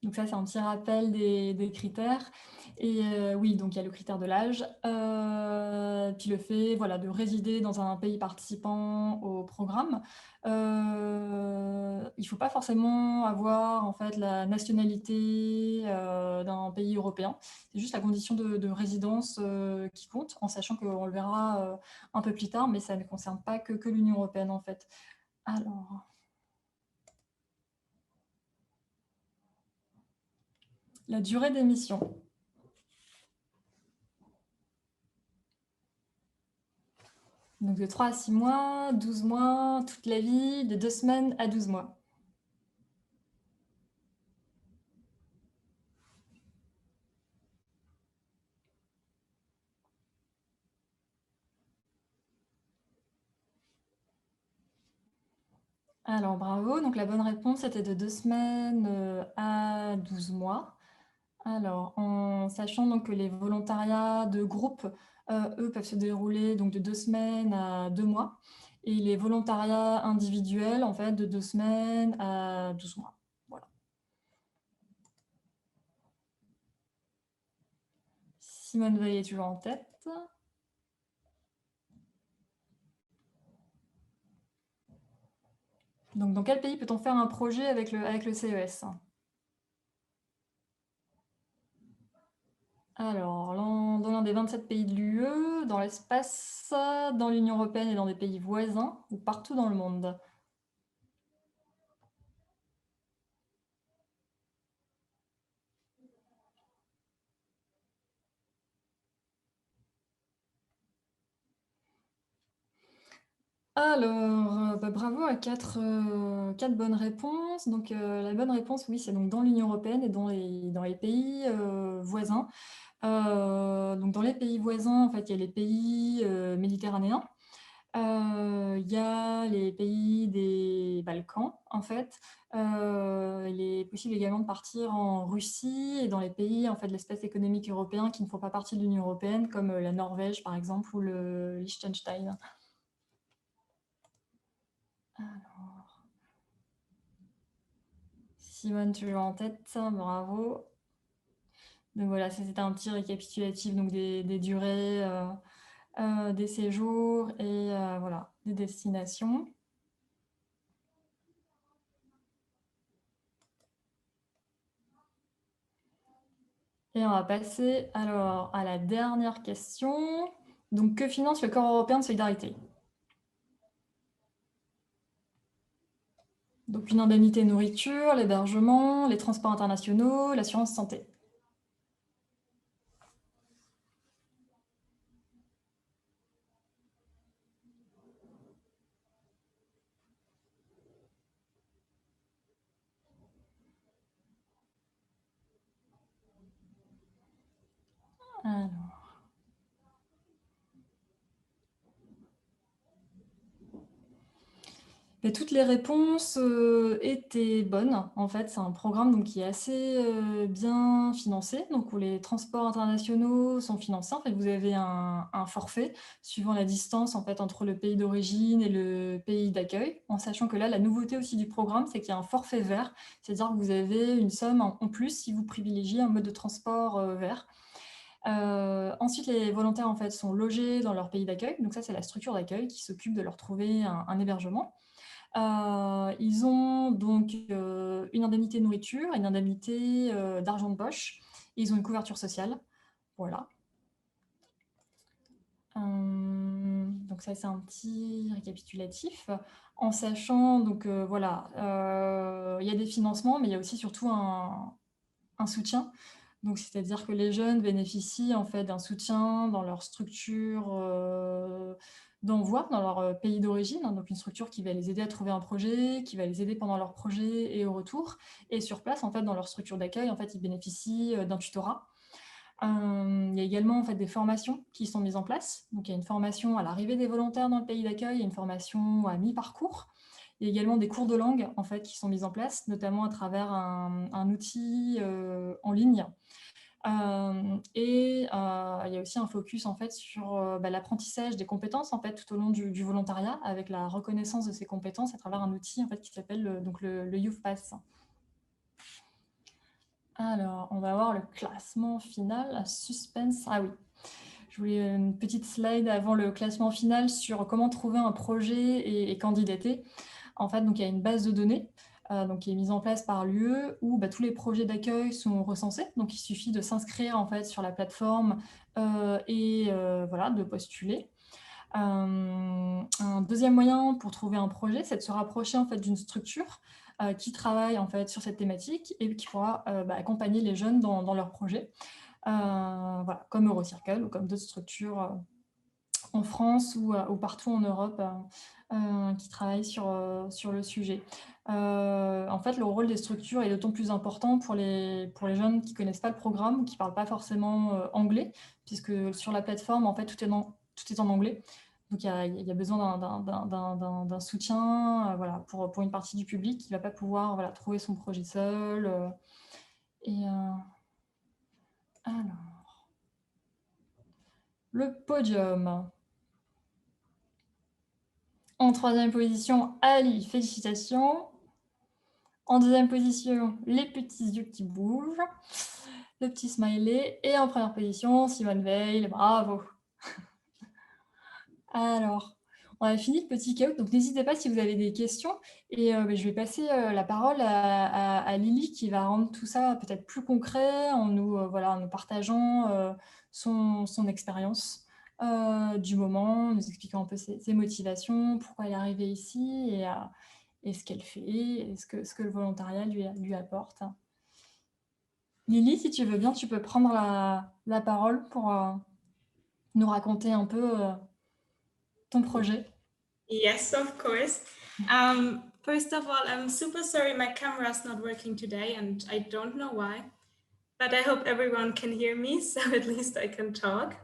Donc ça, c'est un petit rappel des critères. Et oui, donc il y a le critère de l'âge, puis le fait voilà, de résider dans un pays participant au programme. Il ne faut pas forcément avoir en fait, la nationalité d'un pays européen. C'est juste la condition de résidence qui compte, en sachant qu'on le verra un peu plus tard, mais ça ne concerne pas que l'Union européenne en fait. Alors... La durée des missions. Donc de 3 à 6 mois, 12 mois, toute la vie, de 2 semaines à 12 mois. Alors bravo, donc la bonne réponse était de 2 semaines à 12 mois. Alors, en sachant donc que les volontariats de groupe, eux, peuvent se dérouler donc de 2 semaines à 2 mois, et les volontariats individuels, en fait, de 2 semaines à 12 mois. Voilà. Simone Veil est toujours en tête. Donc, dans quel pays peut-on faire un projet avec le CES? Alors, dans l'un des 27 pays de l'UE, dans l'espace, dans l'Union européenne et dans des pays voisins, ou partout dans le monde? Alors, bravo à 4 bonnes réponses. Donc, la bonne réponse, oui, c'est donc dans l'Union européenne et dans les pays voisins. Donc, dans les pays voisins, en fait, il y a les pays méditerranéens. Il y a les pays des Balkans, en fait. Il est possible également de partir en Russie et dans les pays en fait, de l'espace économique européen qui ne font pas partie de l'Union européenne, comme la Norvège, par exemple, ou le Liechtenstein. Alors, Simone, tu l'as en tête, bravo. Donc voilà, c'était un petit récapitulatif donc des durées, des séjours et voilà, des destinations. Et on va passer alors à la dernière question. Donc, que finance le Corps européen de solidarité? Donc, une indemnité nourriture, l'hébergement, les transports internationaux, l'assurance santé. Alors. Et toutes les réponses étaient bonnes. En fait, c'est un programme donc, qui est assez bien financé, donc où les transports internationaux sont financés. En fait, vous avez un forfait suivant la distance en fait, entre le pays d'origine et le pays d'accueil, en sachant que là, la nouveauté aussi du programme, c'est qu'il y a un forfait vert, c'est-à-dire que vous avez une somme en plus si vous privilégiez un mode de transport vert. Ensuite, les volontaires en fait, sont logés dans leur pays d'accueil, donc ça, c'est la structure d'accueil qui s'occupe de leur trouver un hébergement. Ils ont donc une indemnité nourriture, une indemnité d'argent de poche, et ils ont une couverture sociale. Voilà. Donc ça, c'est un petit récapitulatif. En sachant, donc voilà, il y a des financements, mais il y a aussi surtout un soutien. Donc, c'est-à-dire que les jeunes bénéficient en fait d'un soutien dans leur structure d'envoi, dans leur pays d'origine, donc une structure qui va les aider à trouver un projet, qui va les aider pendant leur projet et au retour. Et sur place, en fait, dans leur structure d'accueil, en fait, ils bénéficient d'un tutorat. Il y a également en fait, des formations qui sont mises en place. Donc, il y a une formation à l'arrivée des volontaires dans le pays d'accueil, il y a une formation à mi-parcours. Il y a également des cours de langue en fait, qui sont mis en place, notamment à travers un outil en ligne. Il y a aussi un focus en fait, sur l'apprentissage des compétences en fait, tout au long du volontariat, avec la reconnaissance de ces compétences à travers un outil en fait, qui s'appelle le Youth Pass. Alors, on va voir le classement final. Suspense. Ah oui, je voulais une petite slide avant le classement final sur comment trouver un projet et candidater. En fait, donc, il y a une base de données donc, qui est mise en place par l'UE où tous les projets d'accueil sont recensés. Donc, il suffit de s'inscrire en fait, sur la plateforme voilà, de postuler. Un deuxième moyen pour trouver un projet, c'est de se rapprocher en fait, d'une structure qui travaille en fait, sur cette thématique et qui pourra accompagner les jeunes dans leur projet, voilà, comme Eurocircle ou comme d'autres structures en France ou partout en Europe qui travaillent sur le sujet. En fait, le rôle des structures est d'autant plus important pour les jeunes qui ne connaissent pas le programme, qui ne parlent pas forcément anglais, puisque sur la plateforme, en fait, tout est en anglais. Donc, il y a besoin d'un soutien voilà, pour une partie du public qui ne va pas pouvoir voilà, trouver son projet seul. Alors, le podium. En troisième position, Ali, félicitations. En deuxième position, les petits yeux qui bougent, le petit smiley. Et en première position, Simone Veil, bravo. Alors, on a fini le petit chaos, donc n'hésitez pas si vous avez des questions. Et je vais passer la parole à Lily qui va rendre tout ça peut-être plus concret en nous partageant son expérience du moment, nous expliquant un peu ses motivations, pourquoi elle est arrivée ici et ce qu'elle fait, et ce que le volontariat lui apporte. Lily, si tu veux bien, tu peux prendre la parole pour nous raconter un peu ton projet. Yes, of course. First of all, I'm super sorry my camera's not working today and I don't know why, but I hope everyone can hear me, so at least I can talk.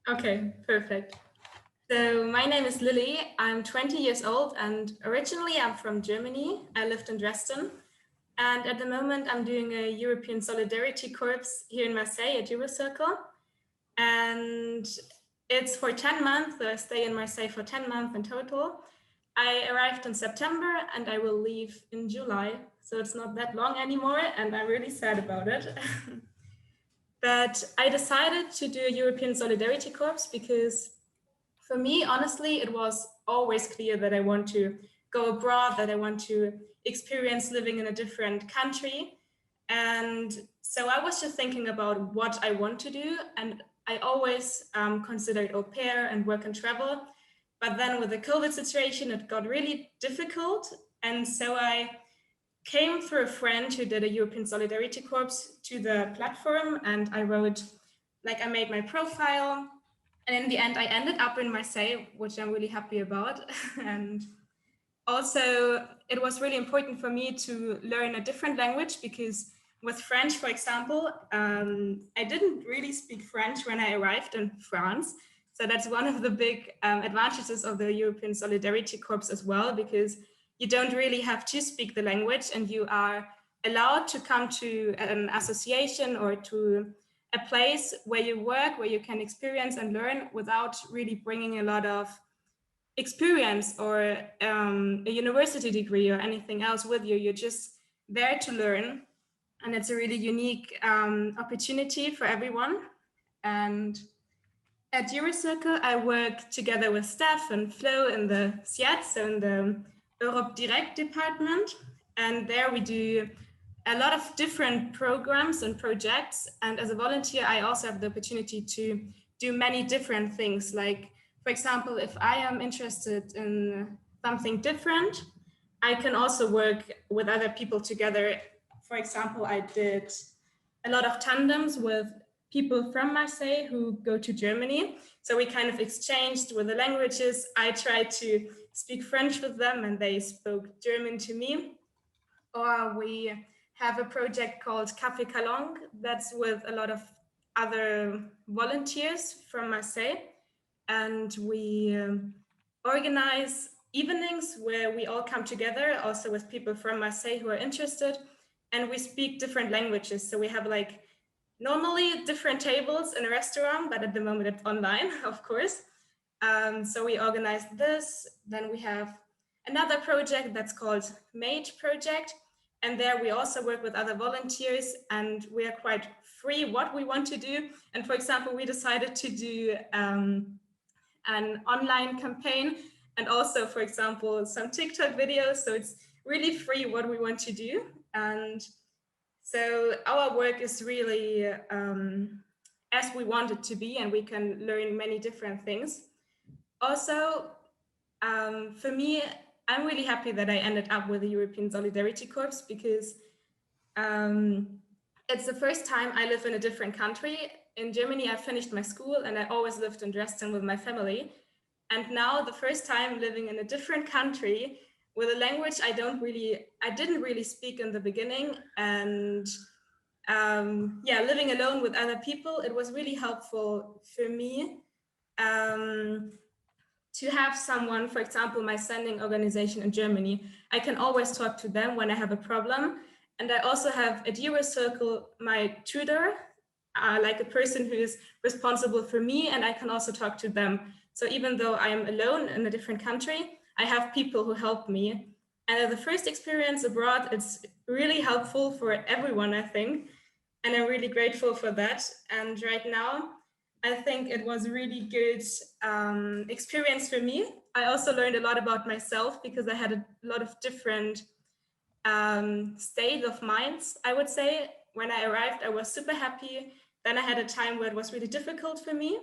Okay, perfect. So my name is Lily. I'm 20 years old and originally I'm from Germany. I lived in Dresden. And at the moment I'm doing a European Solidarity Corps here in Marseille at Eurocircle. And it's for 10 months, so I stay in Marseille for 10 months in total. I arrived in September and I will leave in July. So it's not that long anymore and I'm really sad about it. But I decided to do a European Solidarity Corps because for me, honestly, it was always clear that I want to go abroad, that I want to experience living in a different country. And so I was just thinking about what I want to do. And I always considered au pair and work and travel. But then with the COVID situation, it got really difficult. And so I came through a friend who did a European Solidarity Corps to the platform. And I wrote, I made my profile. And in the end, I ended up in Marseille, which I'm really happy about. And also, it was really important for me to learn a different language because with French, for example, I didn't really speak French when I arrived in France. So that's one of the big advantages of the European Solidarity Corps as well, because you don't really have to speak the language and you are allowed to come to an association or to a place where you work, where you can experience and learn without really bringing a lot of experience or a university degree or anything else with you. You're just there to learn. And it's a really unique opportunity for everyone. And at Eurocircle, I work together with Steph and Flo in the SIAD, so in the Europe Direct department. And there we do a lot of different programs and projects. And as a volunteer, I also have the opportunity to do many different things. Like, for example, if I am interested in something different, I can also work with other people together. For example, I did a lot of tandems with people from Marseille who go to Germany. So we kind of exchanged with the languages. I tried to speak French with them and they spoke German to me. Or we have a project called Café Calong that's with a lot of other volunteers from Marseille. And we organize evenings where we all come together, also with people from Marseille who are interested, and we speak different languages. So we have normally different tables in a restaurant, but at the moment it's online, of course. So we organize this. Then we have another project that's called Mate Project. And there we also work with other volunteers and we are quite free what we want to do. And for example, we decided to do an online campaign and also, for example, some TikTok videos. So it's really free what we want to do. And so our work is really as we want it to be, and we can learn many different things. Also, for me, I'm really happy that I ended up with the European Solidarity Corps because it's the first time I live in a different country. In Germany, I finished my school and I always lived in Dresden with my family. And now the first time living in a different country with a language I didn't really speak in the beginning. And yeah, living alone with other people, it was really helpful for me to have someone, for example, my sending organization in Germany. I can always talk to them when I have a problem. And I also have at Eurocircle my tutor, like a person who is responsible for me, and I can also talk to them. So even though I am alone in a different country, I have people who help me. And the first experience abroad, it's really helpful for everyone, I think. And I'm really grateful for that. And right now, I think it was a really good experience for me. I also learned a lot about myself because I had a lot of different state of minds, I would say. When I arrived, I was super happy. Then I had a time where it was really difficult for me.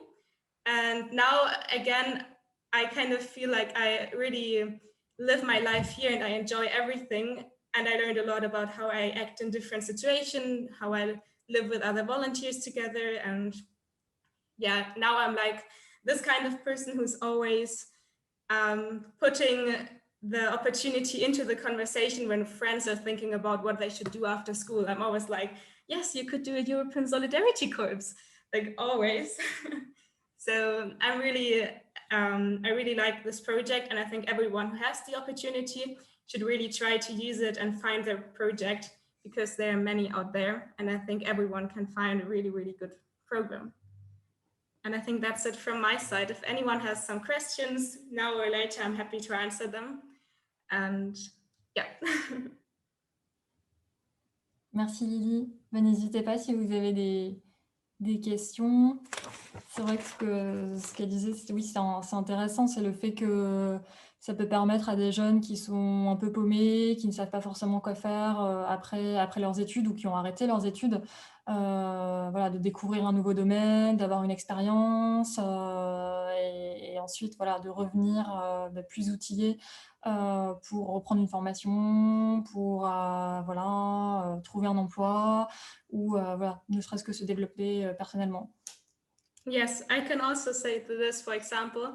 And now, again, I kind of feel like I really live my life here and I enjoy everything. And I learned a lot about how I act in different situations, how I live with other volunteers together. And yeah, now I'm like this kind of person who's always putting the opportunity into the conversation when friends are thinking about what they should do after school. I'm always like, yes, you could do a European Solidarity Corps, like always. So I really like this project, and I think everyone who has the opportunity should really try to use it and find their project, because there are many out there, and I think everyone can find a really, really good program. And I think that's it from my side. If anyone has some questions now or later, I'm happy to answer them. And yeah. Merci Lily. N'hésitez pas si vous avez des questions. C'est vrai que ce qu'elle disait, oui, c'est intéressant, c'est le fait que ça peut permettre à des jeunes qui sont un peu paumés, qui ne savent pas forcément quoi faire après leurs études ou qui ont arrêté leurs études, voilà, de découvrir un nouveau domaine, d'avoir une expérience et ensuite voilà, de revenir plus outillés pour reprendre une formation, pour voilà, trouver un emploi ou voilà, ne serait-ce que se développer personnellement. Yes, I can also say to this, for example,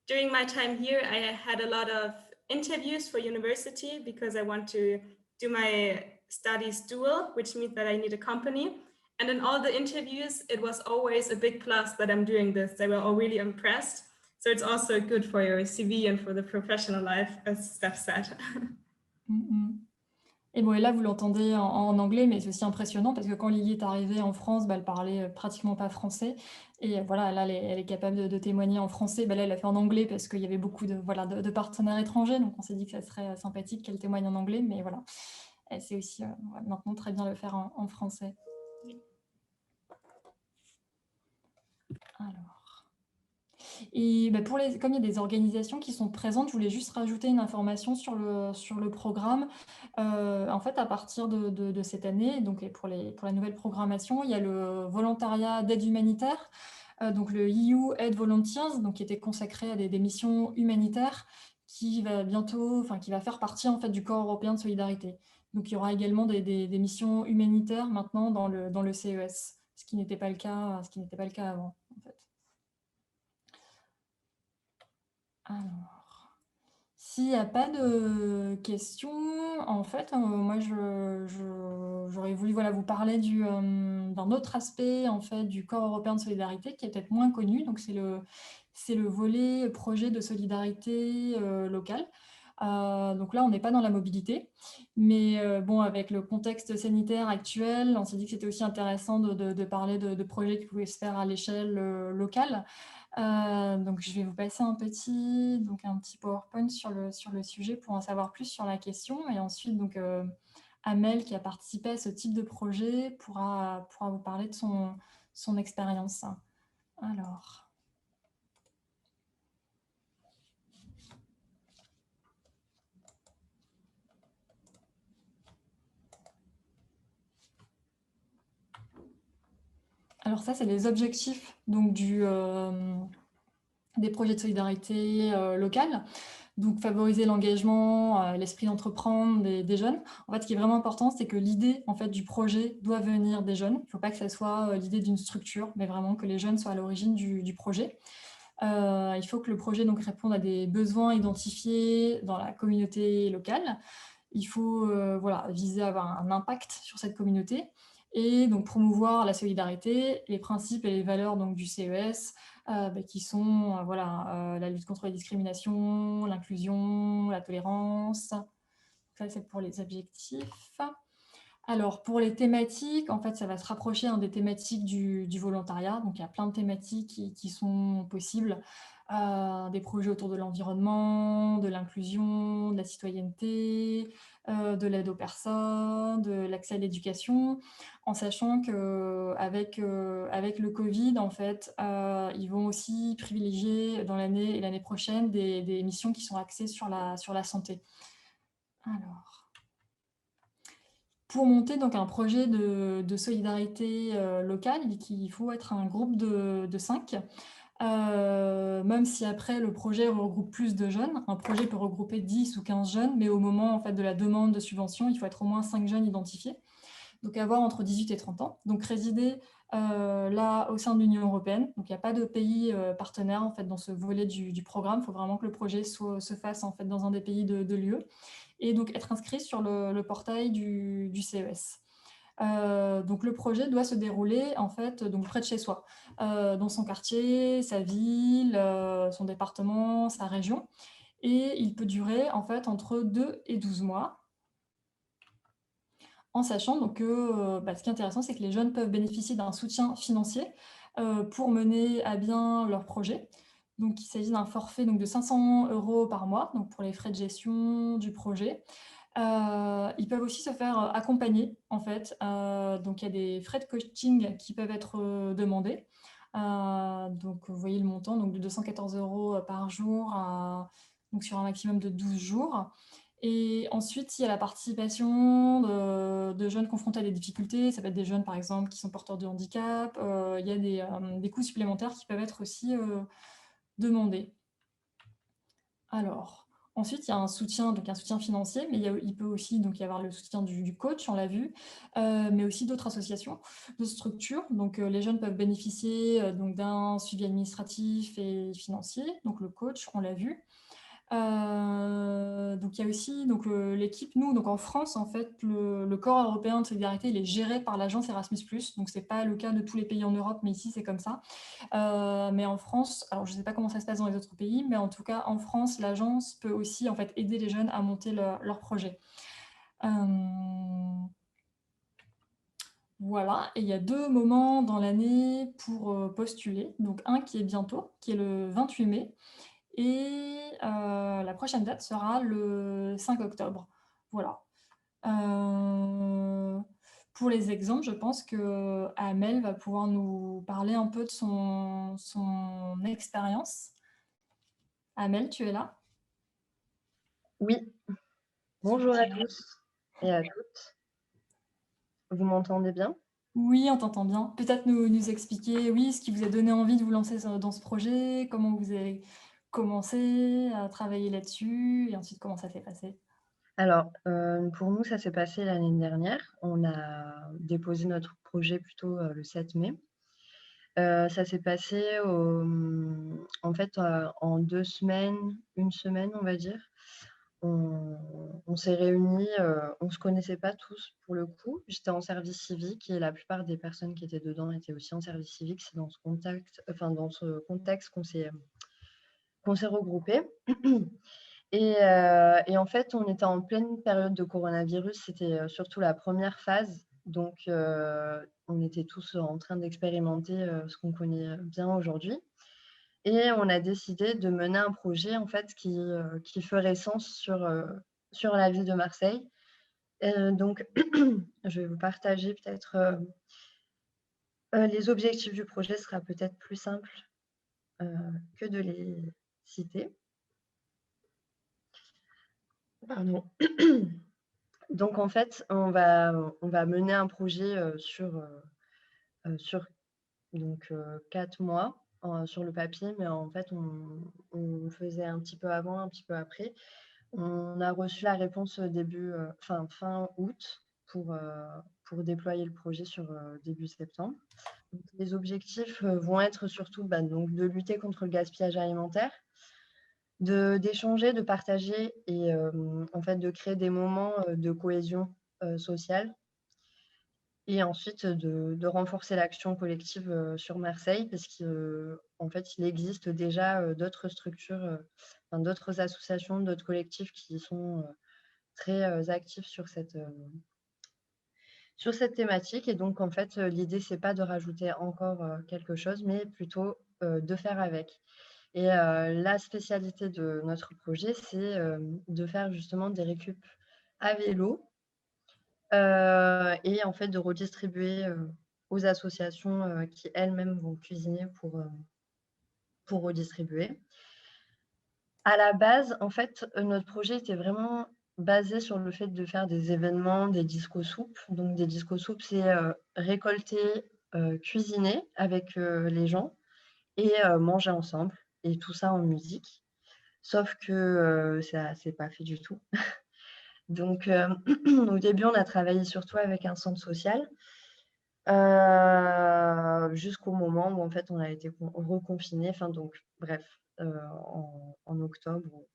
during my time here, I had a lot of interviews for university because I want to do my studies dual, which means that I need a company. And in all the interviews, it was always a big plus that I'm doing this. They were all really impressed. So it's also good for your CV and for the professional life, as Steph said. Et bon, et là, vous l'entendez en anglais, mais c'est aussi impressionnant parce que quand Lily est arrivée en France, elle parlait pratiquement pas français. Et voilà, là, elle est capable de témoigner en français. Là, elle a fait en anglais parce qu'il y avait beaucoup de partenaires étrangers. Donc, on s'est dit que ça serait sympathique qu'elle témoigne en anglais. Mais voilà, elle sait aussi maintenant très bien le faire en français. Alors... Et comme il y a des organisations qui sont présentes, je voulais juste rajouter une information sur le programme. En fait, à partir de cette année, donc pour la nouvelle programmation, il y a le volontariat d'aide humanitaire, donc le EU Aid Volunteers, donc qui était consacré à des missions humanitaires, qui va faire partie en fait du corps européen de solidarité. Donc il y aura également des missions humanitaires maintenant dans le CES, ce qui n'était pas le cas avant en fait. Alors, s'il n'y a pas de questions, en fait, moi, j'aurais voulu vous parler d'un autre aspect en fait, du corps européen de solidarité qui est peut-être moins connu. Donc, c'est le volet projet de solidarité locale. Donc là, on n'est pas dans la mobilité, mais bon, avec le contexte sanitaire actuel, on s'est dit que c'était aussi intéressant de parler de projets qui pouvaient se faire à l'échelle locale. Donc, je vais vous passer un petit PowerPoint sur le sujet pour en savoir plus sur la question. Et ensuite, donc, Amel, qui a participé à ce type de projet, pourra vous parler de son expérience. Alors ça, c'est les objectifs donc, du des projets de solidarité locale. Donc, favoriser l'engagement, l'esprit d'entreprendre des jeunes. En fait, ce qui est vraiment important, c'est que l'idée en fait, du projet doit venir des jeunes. Il ne faut pas que ça soit l'idée d'une structure, mais vraiment que les jeunes soient à l'origine du projet. Il faut que le projet donc, réponde à des besoins identifiés dans la communauté locale. Il faut viser à avoir un impact sur cette communauté et donc promouvoir la solidarité, les principes et les valeurs donc, du CES, qui sont la lutte contre les discriminations, l'inclusion, la tolérance. Ça, c'est pour les objectifs. Alors, pour les thématiques, en fait, ça va se rapprocher des thématiques du volontariat. Donc, il y a plein de thématiques qui sont possibles. Des projets autour de l'environnement, de l'inclusion, de la citoyenneté, de l'aide aux personnes, de l'accès à l'éducation, en sachant qu'avec avec le Covid, en fait, ils vont aussi privilégier dans l'année et l'année prochaine des missions qui sont axées sur la santé. Alors, pour monter donc un projet de solidarité locale, il faut être un groupe de 5. Même si après le projet regroupe plus de jeunes, un projet peut regrouper 10 ou 15 jeunes, mais au moment en fait, de la demande de subvention, il faut être au moins 5 jeunes identifiés, donc avoir entre 18 et 30 ans. Donc résider là au sein de l'Union européenne, donc il n'y a pas de pays partenaire en fait, dans ce volet du programme, il faut vraiment que le projet se fasse en fait, dans un des pays de l'UE, et donc être inscrit sur le portail du CES. Donc le projet doit se dérouler en fait donc près de chez soi, dans son quartier, sa ville, son département, sa région, et il peut durer en fait entre 2 et 12 mois. En sachant donc que ce qui est intéressant, c'est que les jeunes peuvent bénéficier d'un soutien financier pour mener à bien leur projet. Donc il s'agit d'un forfait donc, de 500 € par mois, donc pour les frais de gestion du projet. Ils peuvent aussi se faire accompagner, en fait. Donc, il y a des frais de coaching qui peuvent être demandés. Donc, vous voyez le montant donc de 214 € par jour, donc sur un maximum de 12 jours. Et ensuite, il y a la participation de jeunes confrontés à des difficultés. Ça peut être des jeunes, par exemple, qui sont porteurs de handicap. Il y a des coûts supplémentaires qui peuvent être aussi demandés. Alors, ensuite, il y a un soutien financier, mais il peut aussi donc, y avoir le soutien du coach, on l'a vu, mais aussi d'autres associations, de structures. Donc, les jeunes peuvent bénéficier donc, d'un suivi administratif et financier, donc le coach, on l'a vu. Donc, il y a aussi l'équipe, nous, donc en France, en fait, le corps européen de solidarité, il est géré par l'agence Erasmus+. Donc, ce n'est pas le cas de tous les pays en Europe, mais ici, c'est comme ça. Mais en France, alors je ne sais pas comment ça se passe dans les autres pays, mais en tout cas, en France, l'agence peut aussi en fait, aider les jeunes à monter leur projet. Voilà, et il y a 2 moments dans l'année pour postuler. Donc, un qui est bientôt, qui est le 28 mai, et la prochaine date sera le 5 octobre. Voilà. Pour les exemples, je pense que Amel va pouvoir nous parler un peu de son expérience. Amel, tu es là? Oui, bonjour à tous et à toutes. Vous m'entendez bien? Oui, on t'entend bien. Peut-être nous expliquer, oui, ce qui vous a donné envie de vous lancer dans ce projet, comment vous avez commencé à travailler là-dessus, et ensuite comment ça s'est passé? Alors, pour nous, ça s'est passé l'année dernière. On a déposé notre projet plutôt le 7 mai. Ça s'est passé en fait en 2 semaines, 1 semaine, on va dire. On s'est réunis, on ne se connaissait pas tous pour le coup. J'étais en service civique et la plupart des personnes qui étaient dedans étaient aussi en service civique. C'est dans ce contexte qu'on s'est regroupés. Et en fait, on était en pleine période de coronavirus. C'était surtout la première phase. Donc, on était tous en train d'expérimenter ce qu'on connaît bien aujourd'hui. Et on a décidé de mener un projet en fait, qui ferait sens sur la ville de Marseille. Donc, je vais vous partager peut-être les objectifs du projet. Ce sera peut-être plus simple que de les citer. Pardon. Donc, en fait, on va mener un projet sur donc, 4 mois. sur le papier, mais en fait, on faisait un petit peu avant, un petit peu après. On a reçu la réponse fin août pour déployer le projet sur début septembre. Donc, les objectifs vont être surtout donc, de lutter contre le gaspillage alimentaire, d'échanger, de partager et en fait de créer des moments de cohésion sociale. Et ensuite, de renforcer l'action collective sur Marseille, parce qu'en fait, il existe déjà d'autres structures, d'autres associations, d'autres collectifs qui sont très actifs sur cette thématique. Et donc, en fait, l'idée, c'est pas de rajouter encore quelque chose, mais plutôt de faire avec. Et la spécialité de notre projet, c'est de faire justement des récup à vélo et en fait de redistribuer aux associations qui elles-mêmes vont cuisiner pour redistribuer. À la base, en fait, notre projet était vraiment basé sur le fait de faire des événements, des disco-soupes. Donc des disco-soupes, c'est récolter, cuisiner avec les gens et manger ensemble, et tout ça en musique. Sauf que ça s'est pas fait du tout. Donc au début, on a travaillé surtout avec un centre social. Jusqu'au moment où en fait on a été reconfiné, donc bref, en octobre.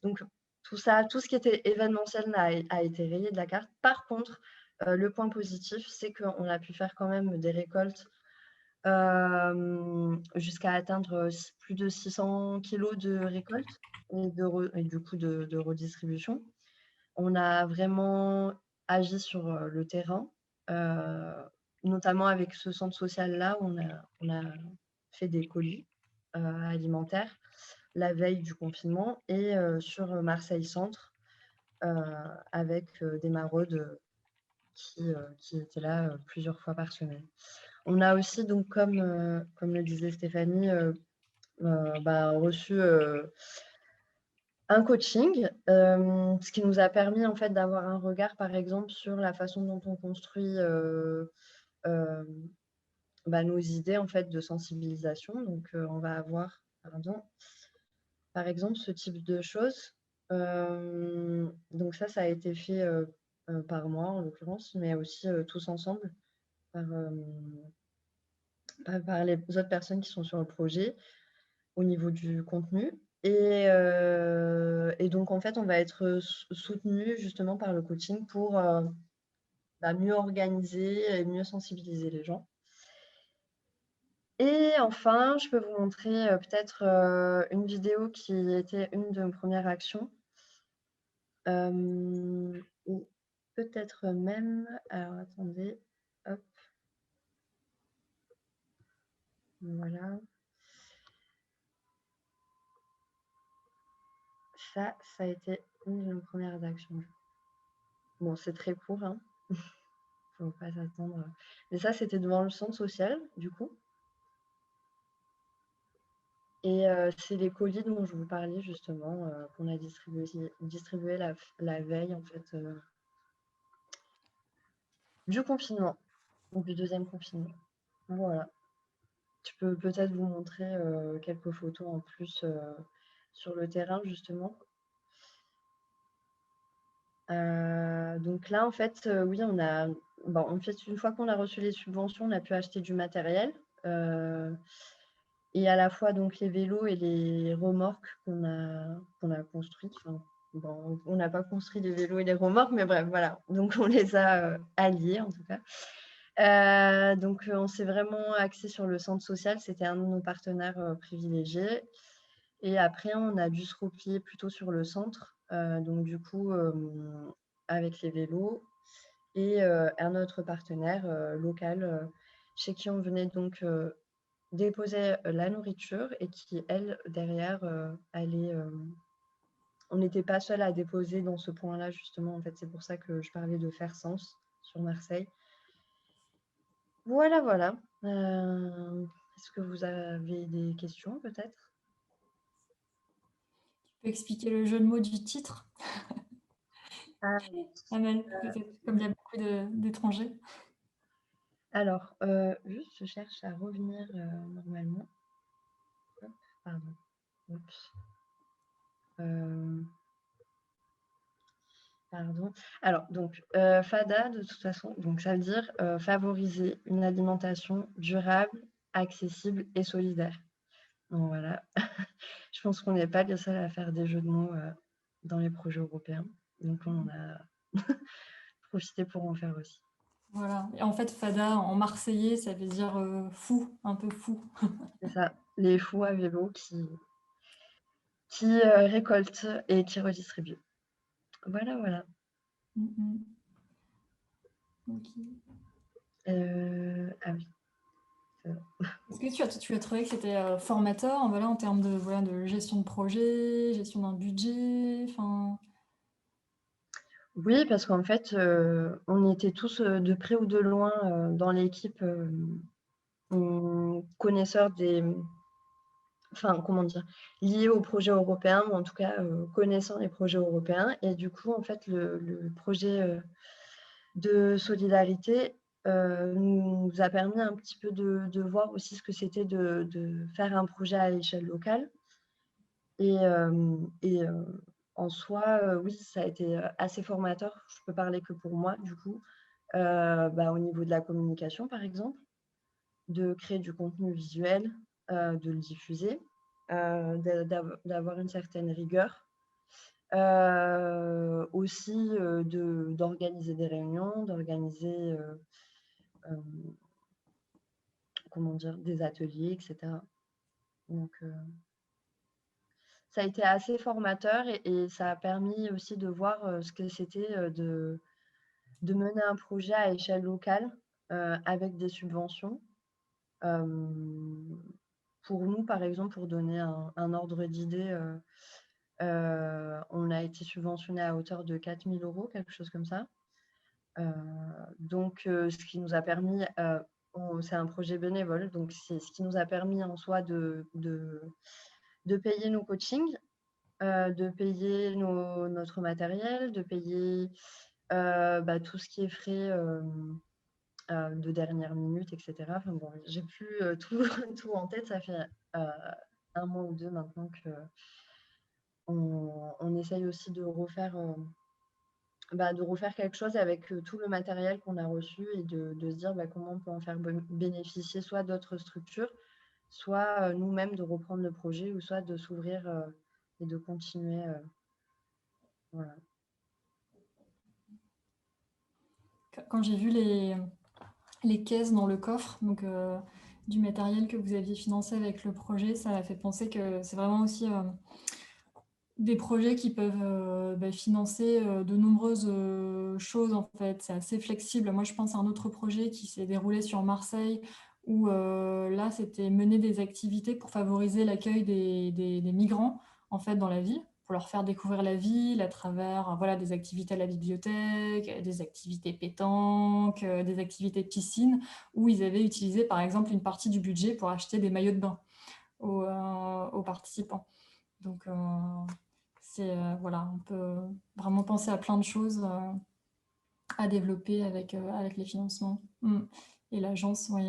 Donc tout ça, tout ce qui était événementiel a été rayé de la carte. Par contre, le point positif, c'est qu'on a pu faire quand même des récoltes jusqu'à atteindre plus de 600 kilos de récolte et du coup de redistribution. On a vraiment agi sur le terrain, notamment avec ce centre social-là, où on a fait des colis alimentaires la veille du confinement, et sur Marseille Centre, avec des maraudes qui étaient là plusieurs fois par semaine. On a aussi, donc, comme le disait Stéphanie, reçu un coaching, ce qui nous a permis en fait d'avoir un regard, par exemple, sur la façon dont on construit nos idées en fait de sensibilisation. Donc, on va avoir, par exemple, ce type de choses. Donc ça a été fait par moi en l'occurrence, mais aussi tous ensemble par les autres personnes qui sont sur le projet au niveau du contenu. Et donc, en fait, on va être soutenu justement par le coaching pour mieux organiser et mieux sensibiliser les gens. Et enfin, je peux vous montrer peut-être une vidéo qui était une de mes premières actions. Ou peut-être même... Alors, attendez. Hop. Voilà. Ça a été une de nos premières actions. Bon, c'est très court, hein. Faut pas s'attendre. Mais ça, c'était devant le centre social, du coup. Et c'est les colis dont je vous parlais, justement, qu'on a distribué la veille, en fait, du confinement, ou du deuxième confinement. Voilà. Je peux peut-être vous montrer quelques photos en plus sur le terrain, justement. Donc là, en fait, oui, en fait, une fois qu'on a reçu les subventions, on a pu acheter du matériel. Et à la fois donc les vélos et les remorques qu'on a construites. On n'a pas construit les vélos et les remorques, mais bref, voilà. Donc on les a alliés en tout cas. Donc on s'est vraiment axé sur le centre social. C'était un de nos partenaires privilégiés. Et après, on a dû se replier plutôt sur le centre. Donc du coup, avec les vélos et un autre partenaire local chez qui on venait donc déposer la nourriture et qui, elle, derrière, allait... on n'était pas seul à déposer dans ce point-là, justement. En fait, c'est pour ça que je parlais de faire sens sur Marseille. Voilà, voilà. Est-ce que vous avez des questions, peut-être? Tu peux expliquer le jeu de mots du titre, Amel, peut-être, comme il y a beaucoup d'étrangers. Alors, juste, je cherche à revenir normalement. Pardon. Oups. Pardon. Alors, donc, FADA, de toute façon, donc, ça veut dire favoriser une alimentation durable, accessible et solidaire. Donc, voilà. Je pense qu'on n'est pas les seuls à faire des jeux de mots dans les projets européens. Donc, on en a profité pour en faire aussi. Voilà. Et en fait, fada en marseillais, ça veut dire fou, un peu fou. C'est ça, les fous à vélo qui récoltent et qui redistribuent. Voilà, voilà. Ok. Ah oui. Est-ce que tu as trouvé que c'était formateur, voilà, en termes de gestion de projet, gestion d'un budget, enfin... Oui, parce qu'en fait, on était tous de près ou de loin dans l'équipe connaisseurs enfin, comment dire, liés au projet européen, ou en tout cas connaissant les projets européens. Et du coup, en fait, le projet de solidarité nous a permis un petit peu de voir aussi ce que c'était de faire un projet à l'échelle locale. Et en soi, oui, ça a été assez formateur. Je peux parler que pour moi, du coup, au niveau de la communication, par exemple, de créer du contenu visuel, de le diffuser, d'avoir une certaine rigueur. Aussi d'organiser des réunions, d'organiser comment dire, des ateliers, etc. Donc, ça a été assez formateur et ça a permis aussi de voir ce que c'était de mener un projet à échelle locale avec des subventions. Pour nous, par exemple, pour donner un ordre d'idée, on a été subventionné à hauteur de 4 000 €, quelque chose comme ça. Donc, ce qui nous a permis, c'est un projet bénévole, donc c'est ce qui nous a permis en soi de payer nos coachings, de payer notre matériel, de payer tout ce qui est frais de dernière minute, etc. Enfin bon, j'ai plus tout en tête, ça fait 1 mois ou 2 maintenant qu'on essaye aussi de refaire quelque chose avec tout le matériel qu'on a reçu et de se dire comment on peut en faire bénéficier soit d'autres structures, soit nous-mêmes de reprendre le projet ou soit de s'ouvrir et de continuer. Voilà. Quand j'ai vu les caisses dans le coffre, donc du matériel que vous aviez financé avec le projet, ça m'a fait penser que c'est vraiment aussi des projets qui peuvent financer de nombreuses choses en fait. C'est assez flexible. Moi, je pense à un autre projet qui s'est déroulé sur Marseille où là, c'était mener des activités pour favoriser l'accueil des migrants en fait dans la ville, pour leur faire découvrir la ville à travers voilà, des activités à la bibliothèque, des activités pétanque, des activités piscine, où ils avaient utilisé par exemple une partie du budget pour acheter des maillots de bain aux participants. Donc, voilà, on peut vraiment penser à plein de choses à développer avec les financements. Et l'agence, oui,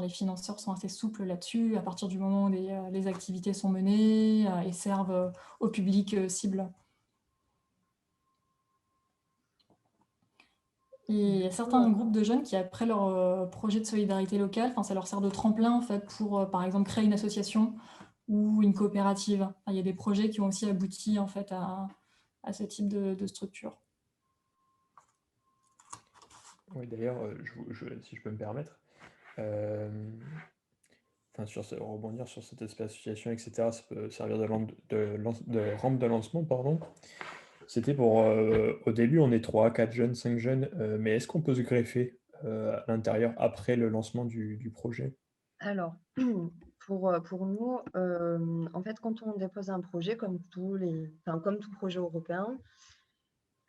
les financeurs sont assez souples là-dessus, à partir du moment où les activités sont menées et servent au public cible. Et il y a certains groupes de jeunes qui, après leur projet de solidarité locale, ça leur sert de tremplin en fait, pour, par exemple, créer une association ou une coopérative. Il y a des projets qui ont aussi abouti en fait, à ce type de structure. Oui, d'ailleurs, si je peux me permettre, rebondir sur cette aspect association, etc., ça peut servir de rampe de lancement, pardon. C'était pour, au début, on est 3, 4 jeunes, 5 jeunes, mais est-ce qu'on peut se greffer à l'intérieur après le lancement du projet? Alors, pour nous, en fait, quand on dépose un projet, comme tout projet européen,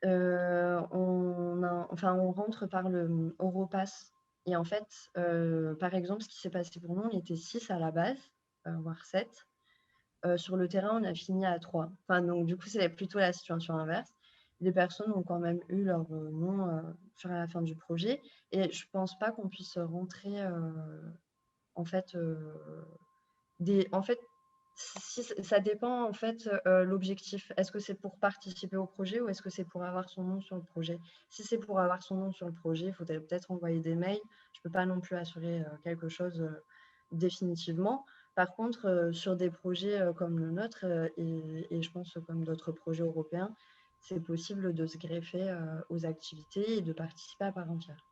on rentre par le Europass. Et en fait, par exemple, ce qui s'est passé pour nous, on était 6 à la base, voire 7. Sur le terrain, on a fini à 3. Donc, du coup, c'est plutôt la situation inverse. Des personnes ont quand même eu leur nom sur la fin du projet. Et je ne pense pas qu'on puisse rentrer, Ça dépend en fait l'objectif. Est-ce que c'est pour participer au projet ou est-ce que c'est pour avoir son nom sur le projet? Si c'est pour avoir son nom sur le projet, il faudrait peut-être envoyer des mails. Je ne peux pas non plus assurer quelque chose définitivement. Par contre, sur des projets comme le nôtre et je pense comme d'autres projets européens, c'est possible de se greffer aux activités et de participer à part entière.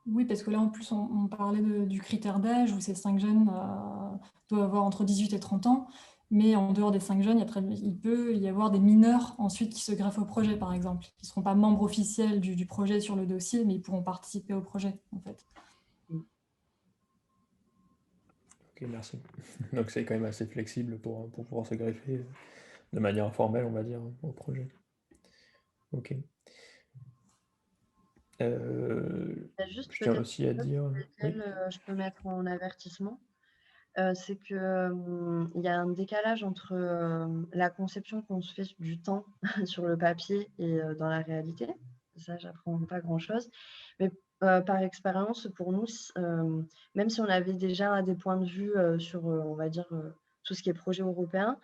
Oui, parce que là, en plus, on parlait du critère d'âge où ces 5 jeunes doivent avoir entre 18 et 30 ans. Mais en dehors des 5 jeunes, il peut y avoir des mineurs ensuite qui se greffent au projet, par exemple, qui ne seront pas membres officiels du projet sur le dossier, mais ils pourront participer au projet, en fait. Ok, merci. Donc c'est quand même assez flexible pour pouvoir se greffer de manière informelle, on va dire, au projet. Ok. Juste Je tiens peut-être aussi à dire... Oui. je peux mettre en avertissement. C'est qu'il y a un décalage entre la conception qu'on se fait du temps sur le papier et dans la réalité. Ça, j'apprends pas grand-chose. Mais par expérience, pour nous, même si on avait déjà des points de vue sur, on va dire, tout ce qui est projet européen,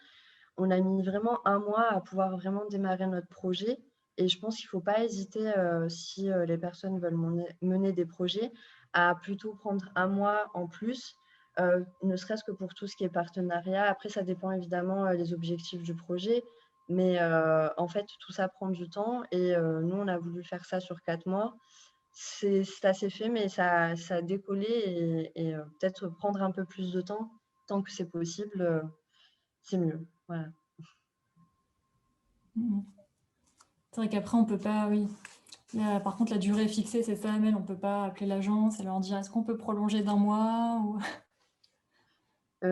on a mis vraiment 1 mois à pouvoir vraiment démarrer notre projet. Et je pense qu'il ne faut pas hésiter, si les personnes veulent mener des projets, à plutôt prendre 1 mois en plus, ne serait-ce que pour tout ce qui est partenariat. Après, ça dépend évidemment des objectifs du projet, mais en fait, tout ça prend du temps. Et nous, on a voulu faire ça sur 4 mois. Ça s'est fait, mais ça a décollé et peut-être prendre un peu plus de temps, tant que c'est possible, c'est mieux. Voilà. C'est vrai qu'après, on peut pas, oui. Là, par contre, la durée est fixée, c'est ça, Amel, on peut pas appeler l'agence et leur dire est-ce qu'on peut prolonger d'1 mois ou...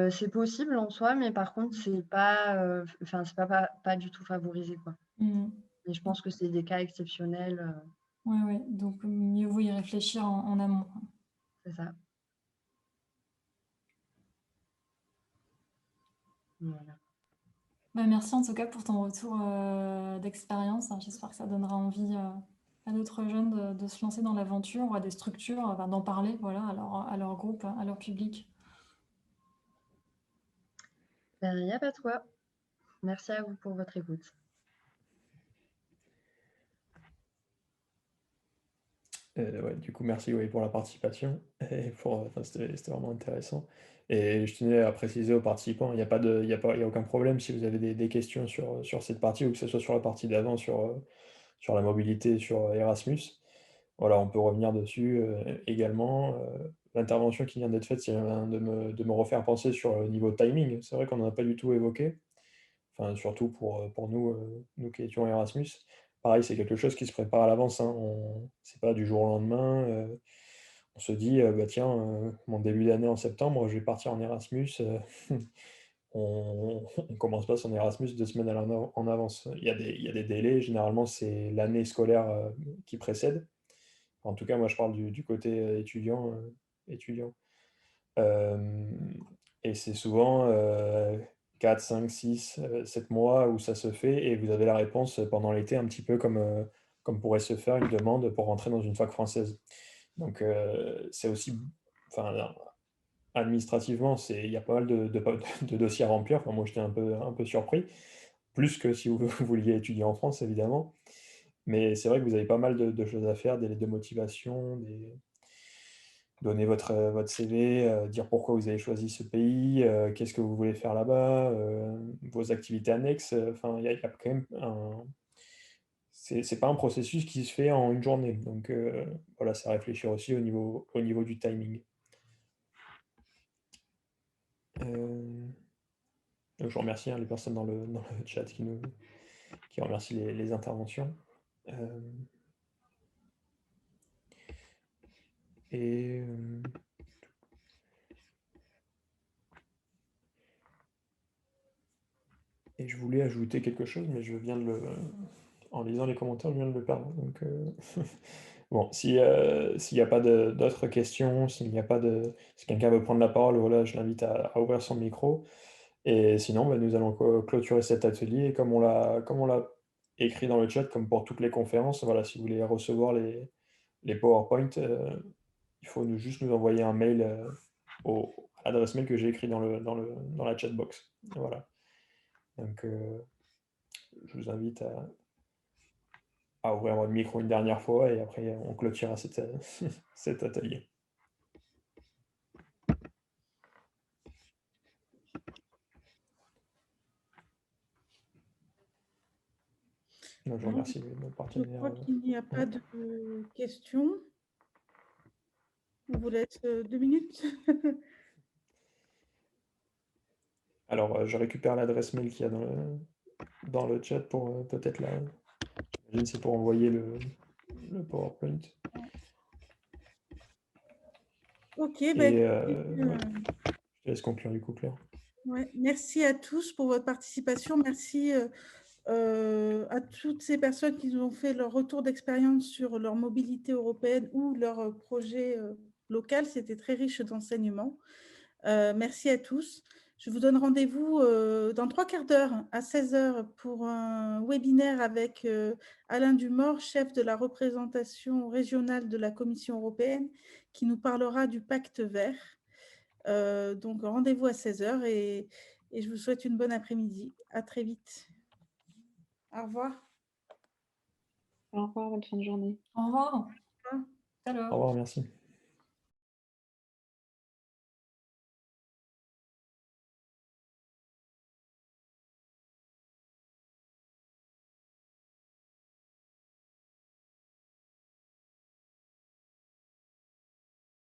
C'est possible en soi, mais par contre, c'est pas, c'est pas du tout favorisé, quoi. Et je pense que c'est des cas exceptionnels. Ouais, donc mieux vaut y réfléchir en amont. C'est ça. Voilà. Bah, merci en tout cas pour ton retour d'expérience. J'espère que ça donnera envie à d'autres jeunes de se lancer dans l'aventure ou à des structures, enfin, d'en parler, voilà, à leur groupe, à leur public. Il n'y a pas de quoi. Merci à vous pour votre écoute. Ouais, du coup, merci pour la participation. Et c'était vraiment intéressant. Et je tenais à préciser aux participants, il n'y a pas de, il y a pas, il y a aucun problème si vous avez des questions sur cette partie ou que ce soit sur la partie d'avant, sur la mobilité, sur Erasmus. Voilà, on peut revenir dessus également. L'intervention qui vient d'être faite, c'est de me refaire penser sur le niveau timing. C'est vrai qu'on n'en a pas du tout évoqué. Enfin, surtout pour nous, nous qui étions Erasmus. Pareil, c'est quelque chose qui se prépare à l'avance, hein. C'est pas du jour au lendemain. On se dit, bah tiens, mon début d'année en septembre, je vais partir en Erasmus. On ne commence pas son Erasmus 2 semaines en avance. Il y a des délais. Généralement, c'est l'année scolaire qui précède. En tout cas, moi, je parle du côté étudiant. Et c'est souvent 4, 5, 6, 7 mois où ça se fait et vous avez la réponse pendant l'été, un petit peu comme pourrait se faire une demande pour rentrer dans une fac française. Donc c'est aussi, enfin, administrativement, il y a pas mal de dossiers à remplir. Enfin, moi, j'étais un peu surpris, plus que si vous vouliez étudier en France, évidemment. Mais c'est vrai que vous avez pas mal de choses à faire, des lettres de motivation, donner votre CV, dire pourquoi vous avez choisi ce pays, qu'est-ce que vous voulez faire là-bas, vos activités annexes. Enfin, il y a quand même un... C'est pas un processus qui se fait en une journée. Donc voilà, c'est à réfléchir aussi au niveau du timing. Donc, je remercie les personnes dans le chat qui remercient les interventions. Et je voulais ajouter quelque chose, mais je viens en lisant les commentaires, je viens de le perdre. Donc, bon, s'il n'y a pas d'autres questions, si quelqu'un veut prendre la parole, voilà, je l'invite à ouvrir son micro. Et sinon, bah, nous allons clôturer cet atelier. Et comme on l'a écrit dans le chat, comme pour toutes les conférences, voilà, si vous voulez recevoir les PowerPoint, il faut juste nous envoyer un mail à l'adresse mail que j'ai écrit dans la chat box. Voilà. Donc, je vous invite à ouvrir votre micro une dernière fois et après, on clôturera cet atelier. Donc, je remercie notre partenaire. Je crois qu'il n'y a pas de questions. On vous laisse 2 minutes. Alors, je récupère l'adresse mail qu'il y a dans le chat pour peut-être là. J'imagine c'est pour envoyer le PowerPoint. Ok, Et je te laisse conclure du coup, Claire. Ouais, merci à tous pour votre participation. Merci à toutes ces personnes qui nous ont fait leur retour d'expérience sur leur mobilité européenne ou leur projet local. C'était très riche d'enseignements. Merci à tous. Je vous donne rendez-vous dans 3 quarts d'heure à 16h pour un webinaire avec Alain Dumort, chef de la représentation régionale de la Commission européenne, qui nous parlera du pacte vert. Donc, rendez-vous à 16h et je vous souhaite une bonne après-midi. À très vite. Au revoir. Au revoir, bonne fin de journée. Au revoir. Au revoir. Alors. Au revoir, merci.